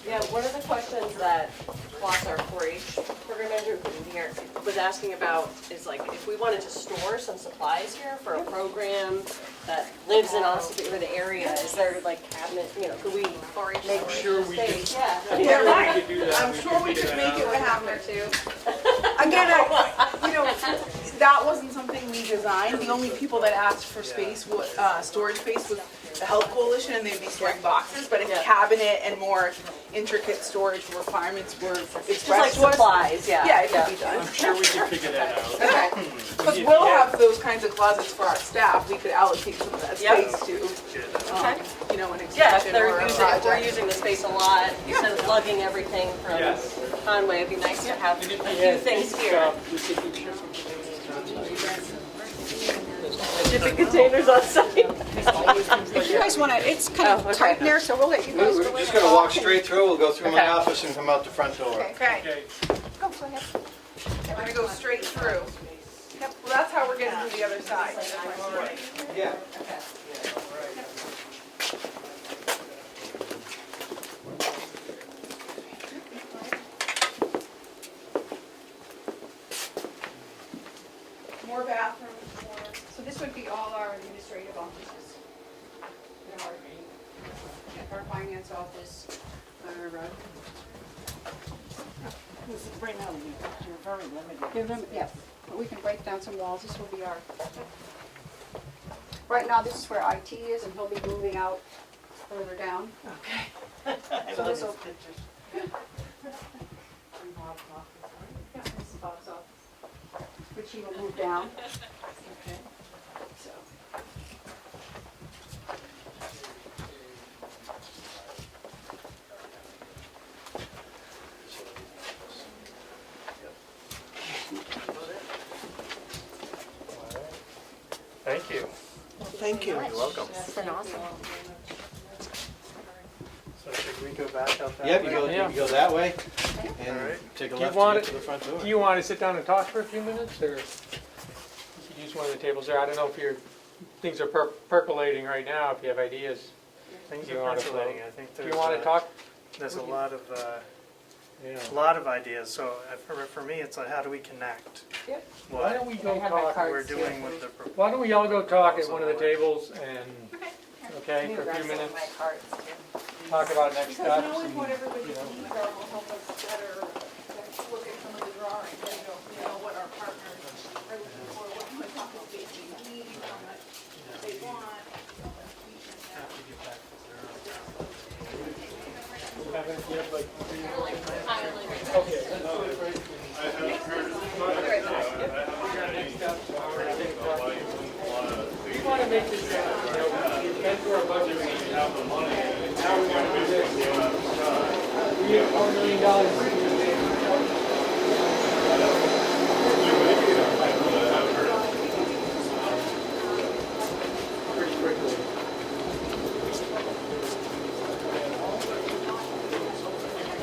Yeah, one of the questions that Floss, our 4-H program manager who couldn't be here, was asking about is like, if we wanted to store some supplies here for a program that lives in Ossipee or the area, is there like cabinet, could we make Sure we could. space? Yeah. I'm sure we could do that. I'm sure we could could get make it out. happen too. Again, that wasn't something we designed. The only people that asked for space, storage space, was the Health Coalition, and they'd be storing boxes. But if cabinet and more intricate storage requirements were Just like expressed to us, supplies, yeah. yeah, it could be done. I'm sure we can figure that out. Okay. Because we'll have those kinds of closets for our staff. We could allocate some of that Yep. space to, Okay. an Yeah, extension if or a if we're project. using the space a lot, instead of lugging everything from Yes. Conway, it'd be nice to have a And if few you had things here. we could do shipping containers. Shipping containers on site. If you guys want to, it's kind Oh, of okay. tight in there, so we'll let you guys go in. We're just and gonna walk and- straight through, we'll go through my Okay. office and come out the front door. Okay, Okay, Okay. go ahead. we're gonna go straight through. Yep, well, that's how we're getting to the other side. Yeah. More bathrooms, more, so this would be all our administrative offices. Our finance office, our, Right now, you're very limited. yeah, but we can break down some walls, this will be our, right now, this is where IT is, and he'll be moving out further down. Okay. So this will, pictures. yeah, this is Bob's office, which he will move down. Okay. So. Thank you. Thank you. You're welcome. That's been awesome. So should we go back out that Yeah, way? you go that way All and right. take a Do you left to want get it- to the front door. Do you want to sit down and talk for a few minutes, or you could use one of the tables there? I don't know if things are percolating right now, if you have ideas. Things You are wanna percolating. float? I think Do there's you want to talk? there's a lot of Yeah. ideas. So for me, it's like, how do we connect? Why What don't we go talk? we're doing with the proposal. Why don't we all go talk at one of the tables and, okay, for a few minutes, talk about next steps. Because knowing and, what everybody's you know. needs are will help us better look at some of the drawings, what our partners are looking for, what kind of space they need, how much they want. You have like 3 minutes? Okay. to make this, we've been through our budget, we have the money, and now we want to do this. We have $4 million. Pretty quickly.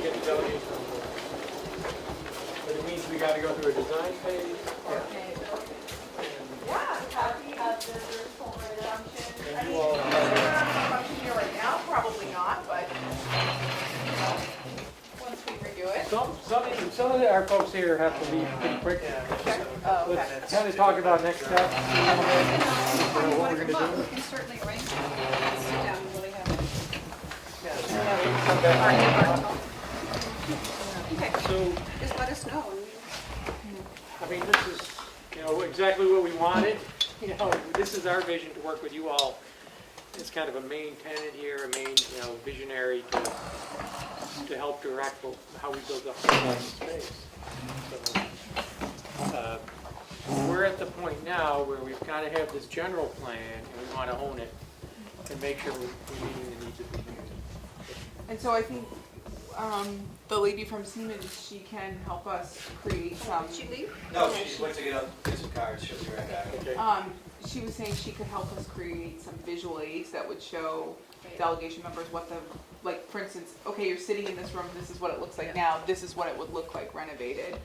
Get the delegation on board. But it means we got to go through a design phase. I mean, up to here right now, probably not, but once we review it. Some of our folks here have to leave pretty quick. Oh, okay. Let's kind of talk about next steps, what we're going to do. We can certainly arrange it. Let's sit down and really have it. Okay, So, just let us know. I mean, this is, exactly what we wanted. This is our vision to work with you all. It's kind of a main tenant here, a main, visionary to help direct how we build up the space. So, we're at the point now where we've got to have this general plan and we want to own it and make sure we're meeting the needs of the community. And so I think the lady from Siemens, she can help us create some. Did she leave? No, she just went to get some cards, she'll be right back. Okay. She was saying she could help us create some visual aids that would show delegation members what the, like, for instance, okay, you're sitting in this room, this is what it looks like now, this is what it would look like renovated.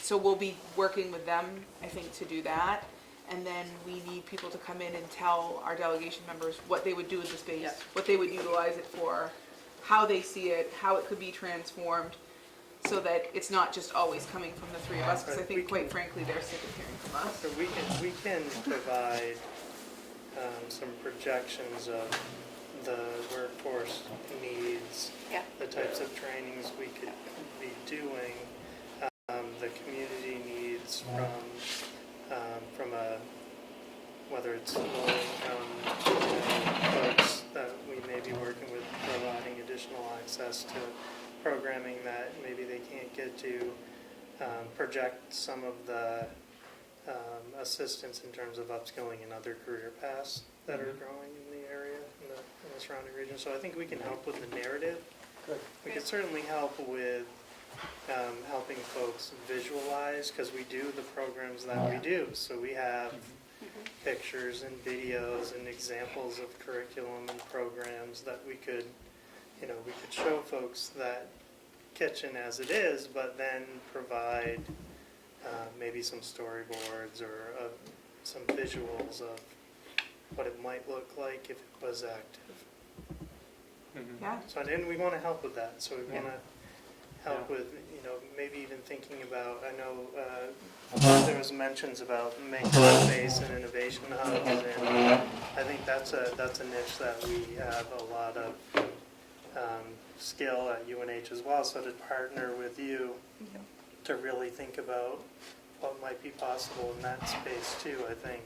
So we'll be working with them, I think, to do that. And then we need people to come in and tell our delegation members what they would do with the space, what they would utilize it for, how they see it, how it could be transformed, so that it's not just always coming from the three of us, because I think, quite frankly, they're sick of hearing from us. So we can provide some projections of the workforce needs, the types of trainings we could be doing, the community needs from a, whether it's low-income folks that we may be working with, providing additional access to programming that maybe they can't get to, project some of the assistance in terms of upskilling in other career paths that are growing in the area, in the surrounding region. So I think we can help with the narrative. Good. We can certainly help with helping folks visualize, because we do the programs that we do. So we have pictures and videos and examples of curriculum and programs that we could show folks that kitchen as it is, but then provide maybe some storyboards or some visuals of what it might look like if it was active. Yeah. So, and we want to help with that. So we want to help with, maybe even thinking about, I know there was mentions about makerspace and innovation hubs, and I think that's a niche that we have a lot of skill at UNH as well. So to partner with you to really think about what might be possible in that space too, I think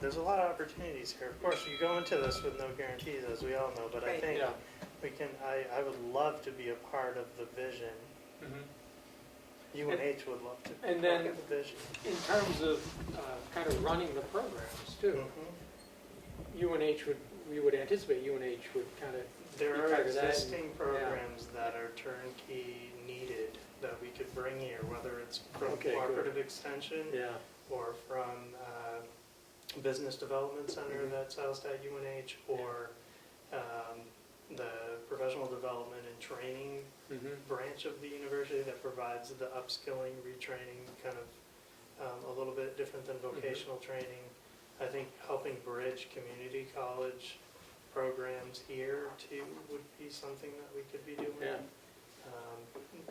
there's a lot of opportunities here. Of course, you go into this with no guarantees, as we all know, but I think we can. I would love to be a part of the vision. UNH would love to. And then, look at the vision. in terms of kind of running the programs too, we would anticipate UNH would kind of. There are existing programs that are turnkey needed that we could bring here, whether it's from cooperative extension or from business development center that's housed at UNH, or the professional development and training branch of the university that provides the upskilling, retraining, kind of a little bit different than vocational training. I think helping bridge community college programs here too would be something that we could be doing.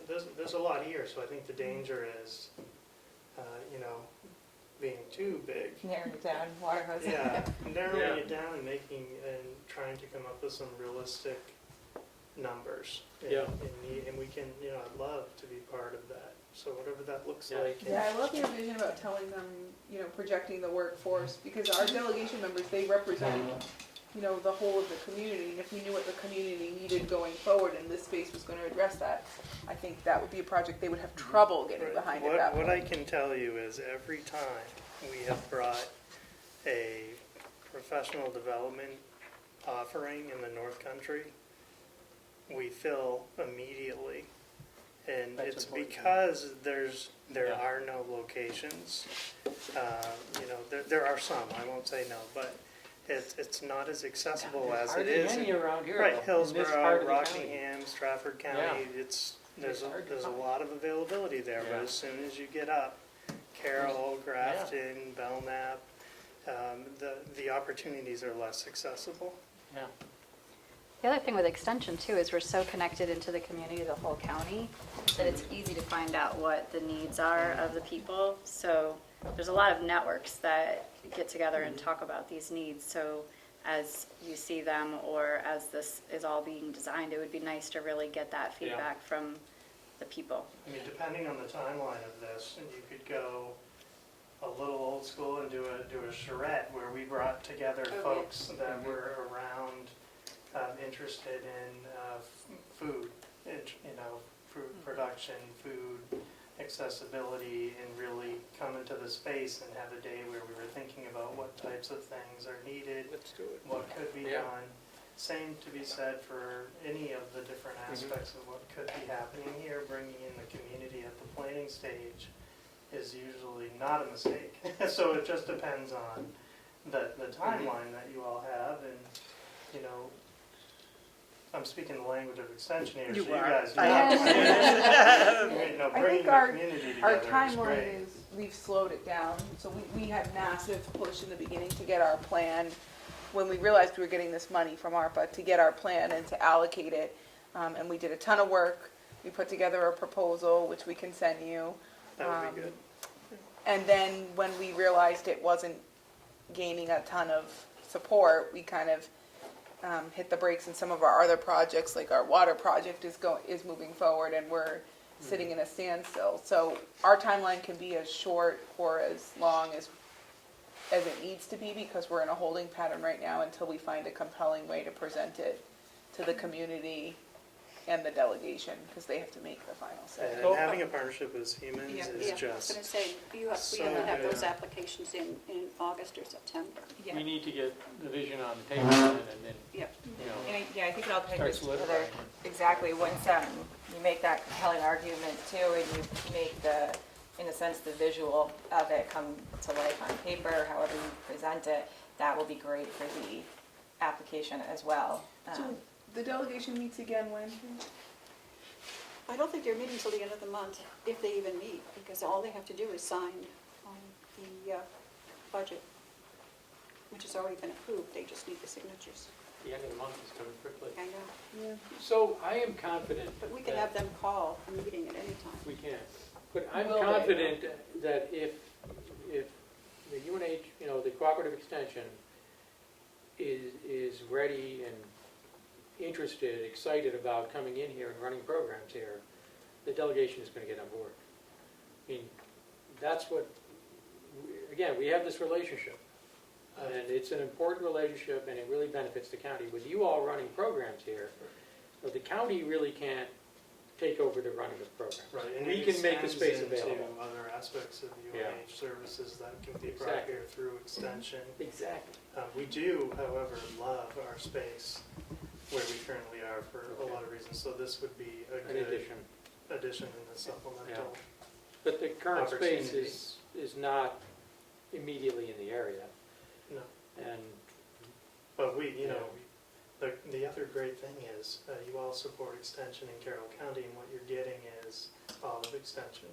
There's a lot here, so I think the danger is, being too big. Narrowing it down, water hose. Narrowing it down and trying to come up with some realistic numbers. And we can, I'd love to be part of that. So whatever that looks like. Yeah, I love your vision about telling them, projecting the workforce, because our delegation members, they represent, the whole of the community. And if we knew what the community needed going forward and this space was going to address that, I think that would be a project they would have trouble getting behind at that point. What I can tell you is every time we have brought a professional development offering in the North Country, we fill immediately. And That's it's important. because there Yeah. are no locations. You know, there are some, I won't say no, but it's not as accessible as it Hardly is. any around here, Right, though, in this part Hillsborough, of the county. Rockingham, Stratford County, there's hard to a find. lot of availability there, but Yeah. as soon as you get up, Carroll, Grafton, Belknap, the opportunities are less accessible. Yeah. The other thing with extension too is we're so connected into the community, the whole county, that it's easy to find out what the needs are of the people. So there's a lot of networks that get together and talk about these needs. So as you see them or as this is all being designed, it would be nice to really get that feedback from the people. I mean, depending on the timeline of this, and you could go a little old school and do a charrette where we brought together folks that were around, interested in food, food production, food accessibility, and really come into the space and have a day where we were thinking about what types of things are needed, Let's do it. what could be Yeah. done. Same to be said for any of the different aspects of what could be happening here. Bringing in the community at the planning stage is usually not a mistake. So it just depends on the timeline that you all have, and you know, I'm speaking the language of extension here, so you guys do I bringing think the community our together is timeline great. is, we've slowed it down. So we had massive push in the beginning to get our plan, when we realized we were getting this money from ARPA, to get our plan and to allocate it. And we did a ton of work. We put together a proposal, which we can send you. That would be good. And then when we realized it wasn't gaining a ton of support, we kind of hit the brakes in some of our other projects, like our water project is moving forward, and we're sitting in a standstill. So our timeline can be as short or as long as it needs to be, because we're in a holding pattern right now until we find a compelling way to present it to the community and the delegation, because they have to make the final say. And having a partnership with Siemens Yeah, is I was gonna just say, we have so to have good. those applications in August or September. We need to get the vision on the table and then, Yep. you know, And I think it all kind of start goes together. solidifying. Exactly, once you make that compelling argument too, and you make in a sense, the visual of it come to life on paper, however you present it, that will be great for the application as well. So the delegation meets again when? I don't think they're meeting until the end of the month, if they even meet, because all they have to do is sign the budget, which has already been approved. They just need the signatures. The end of the month is coming quickly. I know. Yeah. So I am confident. But we can that- have them call a meeting at any time. We can. But I'm Will they? confident that if the UNH, the cooperative extension is ready and interested, excited about coming in here and running programs here, the delegation is going to get on board. I mean, that's what, again, we have this relationship. And it's an important relationship, and it really benefits the county. With you all running programs here, the county really can't take over the running of programs. right. And We it can make a extends space into available. other aspects of Yeah. UNH services that can be brought Exactly. here through extension. Exactly. We do, however, love our space where we currently are for a lot of reasons. So this would be a In good addition. addition in the supplemental. But the current space Opportunity. is not immediately in the area. No. And But the other great thing is you all support extension in Carroll County, and what you're getting is all of extension.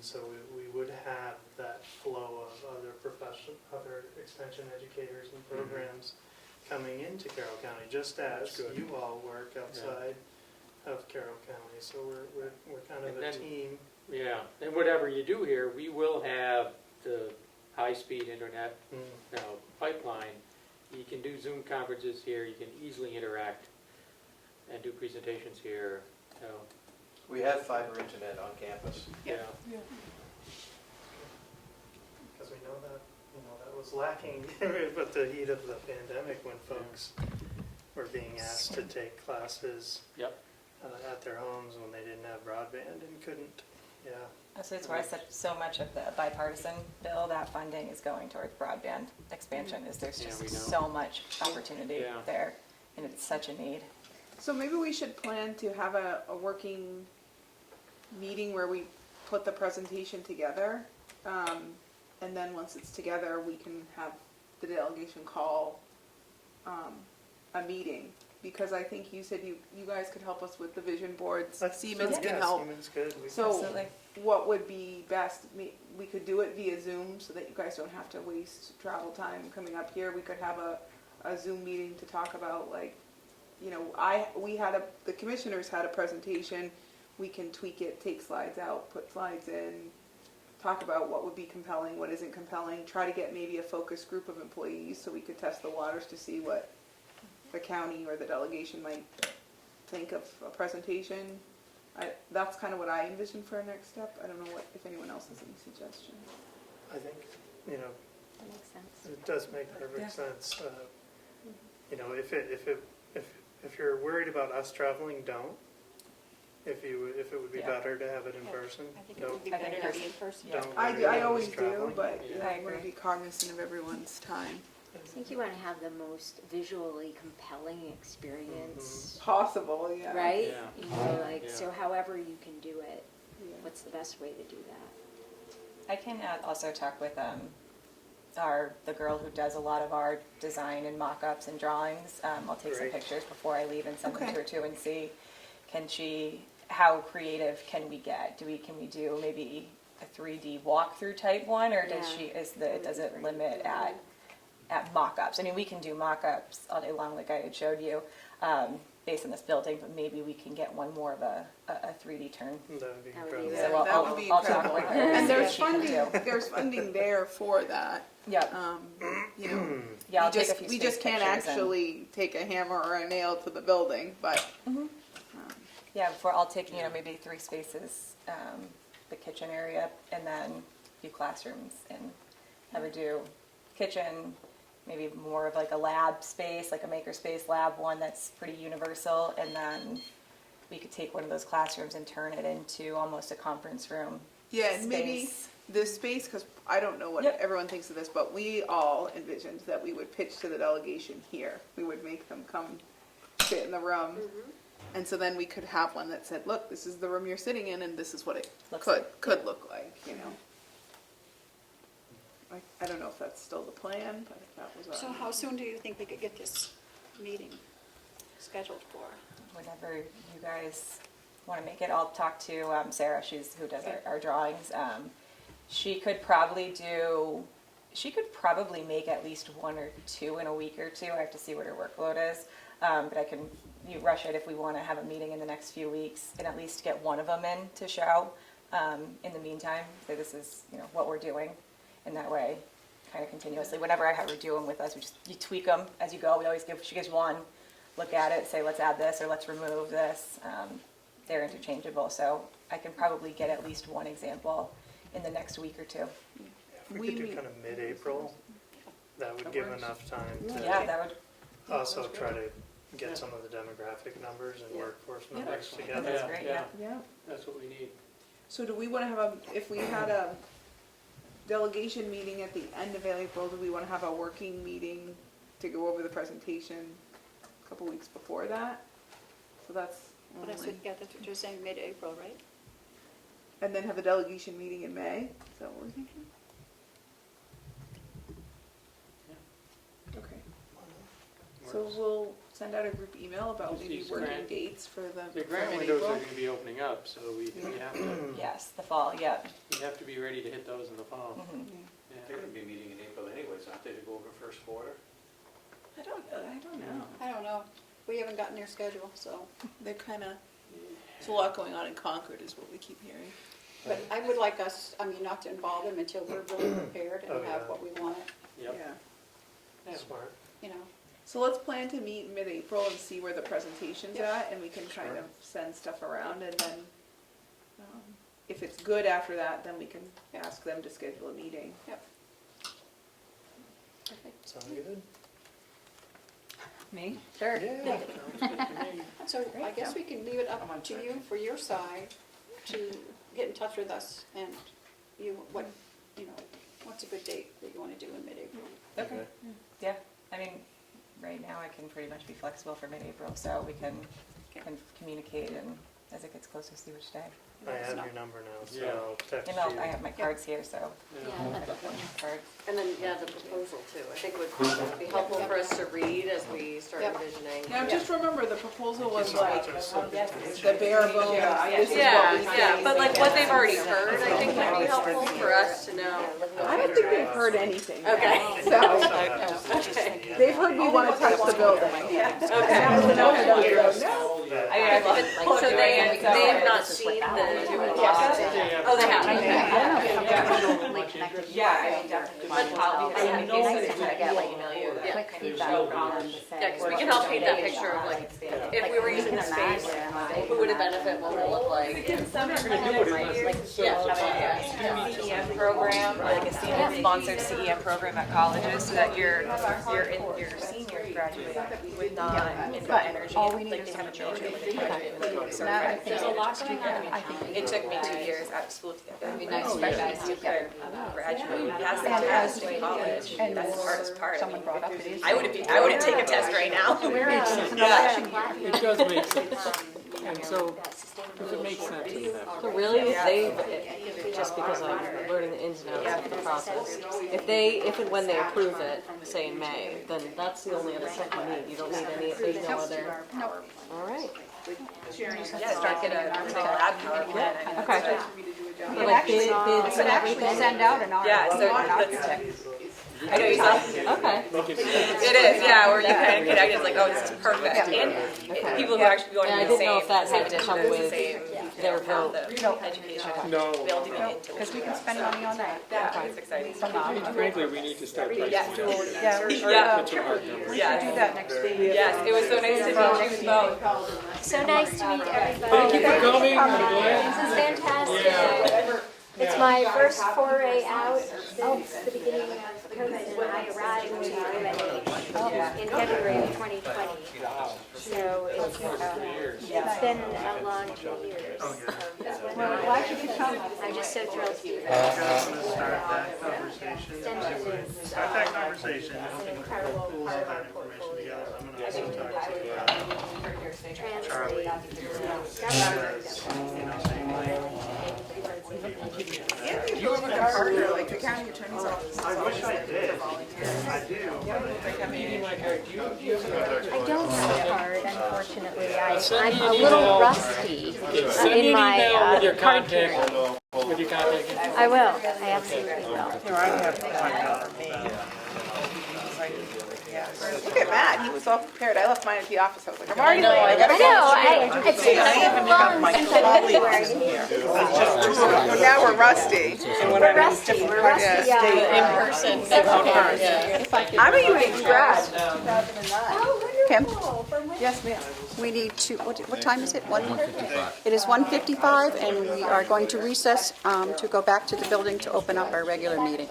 So we would have that flow of other extension educators and programs coming into Carroll County, just as That's good. you all work outside of Carroll County. So we're kind of And a then- team. yeah, and whatever you do here, we will have the high-speed internet, pipeline. You can do Zoom conferences here. You can easily interact and do presentations here. We have fiber internet on campus. Yeah. Because we know that was lacking with the heat of the pandemic when folks were being asked to take classes Yep. at their homes when they didn't have broadband and couldn't. Yeah. So that's why I said so much of the bipartisan bill, that funding is going towards broadband expansion, is there's Yeah, just we know. so much opportunity Yeah. there, and it's such a need. So maybe we should plan to have a working meeting where we put the presentation together. And then once it's together, we can have the delegation call a meeting. Because I think you said you guys could help us with the vision boards. Siemens can help. Siemens could. So Absolutely. what would be best, we could do it via Zoom so that you guys don't have to waste travel time coming up here. We could have a Zoom meeting to talk about, like, you know, the commissioners had a presentation. We can tweak it, take slides out, put slides in, talk about what would be compelling, what isn't compelling, try to get maybe a focus group of employees so we could test the waters to see what the county or the delegation might think of a presentation. That's kind of what I envision for a next step. I don't know if anyone else has any suggestions. I think, you know, That makes sense. it does make perfect sense. You know, if you're worried about us traveling, don't. If it would be Yeah. better to have it in person, I think it don't. would be better to be in person. Don't I worry about always us do, traveling. but Yeah. I I want to agree. be cognizant of everyone's time. I think you want to have the most visually compelling experience, Possible, yeah. right? Yeah. You know, like, Yeah. so however you can do it, Yeah. what's the best way to do that? I can also talk with the girl who does a lot of our design and mock-ups and drawings. I'll take some Great. pictures before I leave and send them Okay. to her too and see, how creative can we get? Can we do maybe a 3D walkthrough type one, or does Yeah. does it limit at mock-ups? I mean, we can do mock-ups all day long, like I had showed you, based on this building, but maybe we can get one more of a 3D turn. That would be That would be incredible. really- So That would be I'll talk incredible. with her And see there's what she can funding, do. there's funding there for that. Yep. You know, Yeah, I'll we take a few we space just can't pictures and- actually take a hammer or a nail to the building, but Yeah, I'll take, maybe 3 spaces, the kitchen area, and then a few classrooms, and have her do kitchen, maybe more of like a lab space, like a makerspace lab one that's pretty universal, and then we could take one of those classrooms and turn it into almost a conference room yeah, and maybe space. this space, because I don't know what Yep. everyone thinks of this, but we all envisioned that we would pitch to the delegation here. We would make them come sit in the room. And so then we could have one that said, look, this is the room you're sitting in and this is what it Looks could look like, you know. I don't know if that's still the plan, but that was our. So how soon do you think we could get this meeting scheduled for? Whenever you guys want to make it, I'll talk to Sarah, who does our drawings. She could probably make at least 1 or 2 in a week or 2. I have to see what her workload is. But I can rush it if we want to have a meeting in the next few weeks and at least get one of them in to show in the meantime. So this is what we're doing. And that way, kind of continuously, whenever I have her do them with us, you tweak them as you go. She gives one, look at it, say let's add this or let's remove this. They're interchangeable, so I can probably get at least one example in the next week or 2. If we could do kind of mid-April, that would give enough time to Yeah, that would. also try to get some of the demographic numbers and workforce numbers Excellent. together. That's great, yeah. Yeah. That's what we need. So do we want to have if we had a delegation meeting at the end of April, do we want to have a working meeting to go over the presentation a couple weeks before that? So that's Well, that's what you're saying, mid-April, right? and then have a delegation meeting in May? Is that what we're thinking? Okay. So we'll send out a group email about These maybe working grant- dates for The grant for windows are mid-April. going to be opening up, so we have to, Yes, the fall, yeah. we have to be ready to hit those in the fall. Mhm. Yeah. They're going to be meeting in April anyways, aren't they, to go over first quarter? I don't know. I don't know. We haven't gotten their schedule, so. They're kind of, there's a lot going on in Concord is what we keep hearing. But I would like us, not to involve them until we're really prepared Oh, and have yeah. what we want, Yep. Yeah. Smart. So let's plan to meet mid-April and see where the presentation's Yeah. at, and we can kind of send stuff around, and then, if it's good after that, then we can ask them to schedule a meeting. Yep. Sound good? Me? Sure. Yeah. Sounds good to me. So I guess we can leave it up to you for your side to get in touch with us and what's a good date that you want to do in mid-April? Okay. Yeah, I mean, right now I can pretty much be flexible for mid-April, so we can communicate and as it gets closer, see which day. I have your number now, so Yeah. I'll text And you. I have my cards here, so. Cards. And then, the proposal too. I think it would be helpful for us to read as we start envisioning. Now, just remember, the proposal was so like much. I'm so the bare bones, this is what we Yeah, think. but like what they've already heard, I think might be helpful for us to know. I don't think they've heard anything. Okay. So, Okay. they've heard we want to touch the building. So they have not seen the. Oh, they have. Yeah, I mean, definitely. But probably, I mean, yeah, let you know you. Quick feedback on the because we can help paint that picture of like, if we were using the space, who would it benefit, what would it look like? CEM program, like a senior-sponsored CEM program at colleges, so that your seniors graduate with non-input energy, like they have a major with it. So there's a lot going on. It took me 2 years out of school to get that. It'd be nice for you guys to graduate, pass the test in college, and that's the hardest part. Someone brought up I wouldn't take a test right now. It does make sense. And so, if it makes sense, it happens. So really, if they, just because I'm learning the ins and outs of the process, if and when they approve it, say in May, then that's the only other step you need. You don't need any, there's no other. No. All right. Yeah, start get a lab power plan. Okay. But like bids and everything. Send out an RFP. Yeah, so let's, I know you saw. Okay. It is, yeah, where you kind of connect, it's like, oh, this is perfect. And people who are actually going And I to the didn't know same, if that had to same come edition, with same, their vote. education. No. We'll do it into. Because we can spend money on that. Yeah, it's exciting. Frankly, we need to start pricing Yeah. it out. Yeah. Such a hard number. Yeah. Do that next week. Yes, it was so nice to meet you both. So nice to meet everybody. Thank you for coming. This is fantastic. It's my first foray out since the beginning of COVID, and I arrived in February of 2020. So it's been a long 2 years. Well, why should you come? I'm just so thrilled to be You here. guys want to start that conversation? Extension is, Start that conversation. an We'll incredible pull all part of that our information portfolio. together. I'm going to also talk to Translate And you live in Carter, like the county attorney's office. I wish I did. I do. I don't have a card, unfortunately. Send me I'm a an little email. rusty Send me in an my email with your card contact, carrying. with your contact info. I will. I absolutely will. Here, I have one for me. Yeah. Look at Matt, he was all prepared. I left mine at the office. I was like, I'm already late. I gotta go. It's been so long since I was here. Now we're rusty. We're rusty. We're rusty. In person. I'm a UH grad. Kim? Yes, ma'am. We need to, what time is it? 1:55. It is 1:55, and we are going to recess to go back to the building to open up our regular meeting.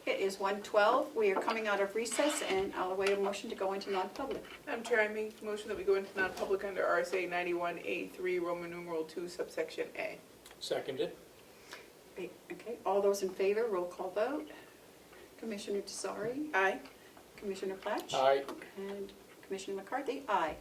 It is 1:12. We are coming out of recess, and I'll await a motion to go into non-public. Madam Chair, I make a motion that we go into non-public under RSA 91A3, Roman numeral 2, subsection A. Seconded. Okay, all those in favor, roll call vote. Commissioner Desari? Aye. Commissioner Platch? Aye. And Commissioner McCarthy? Aye.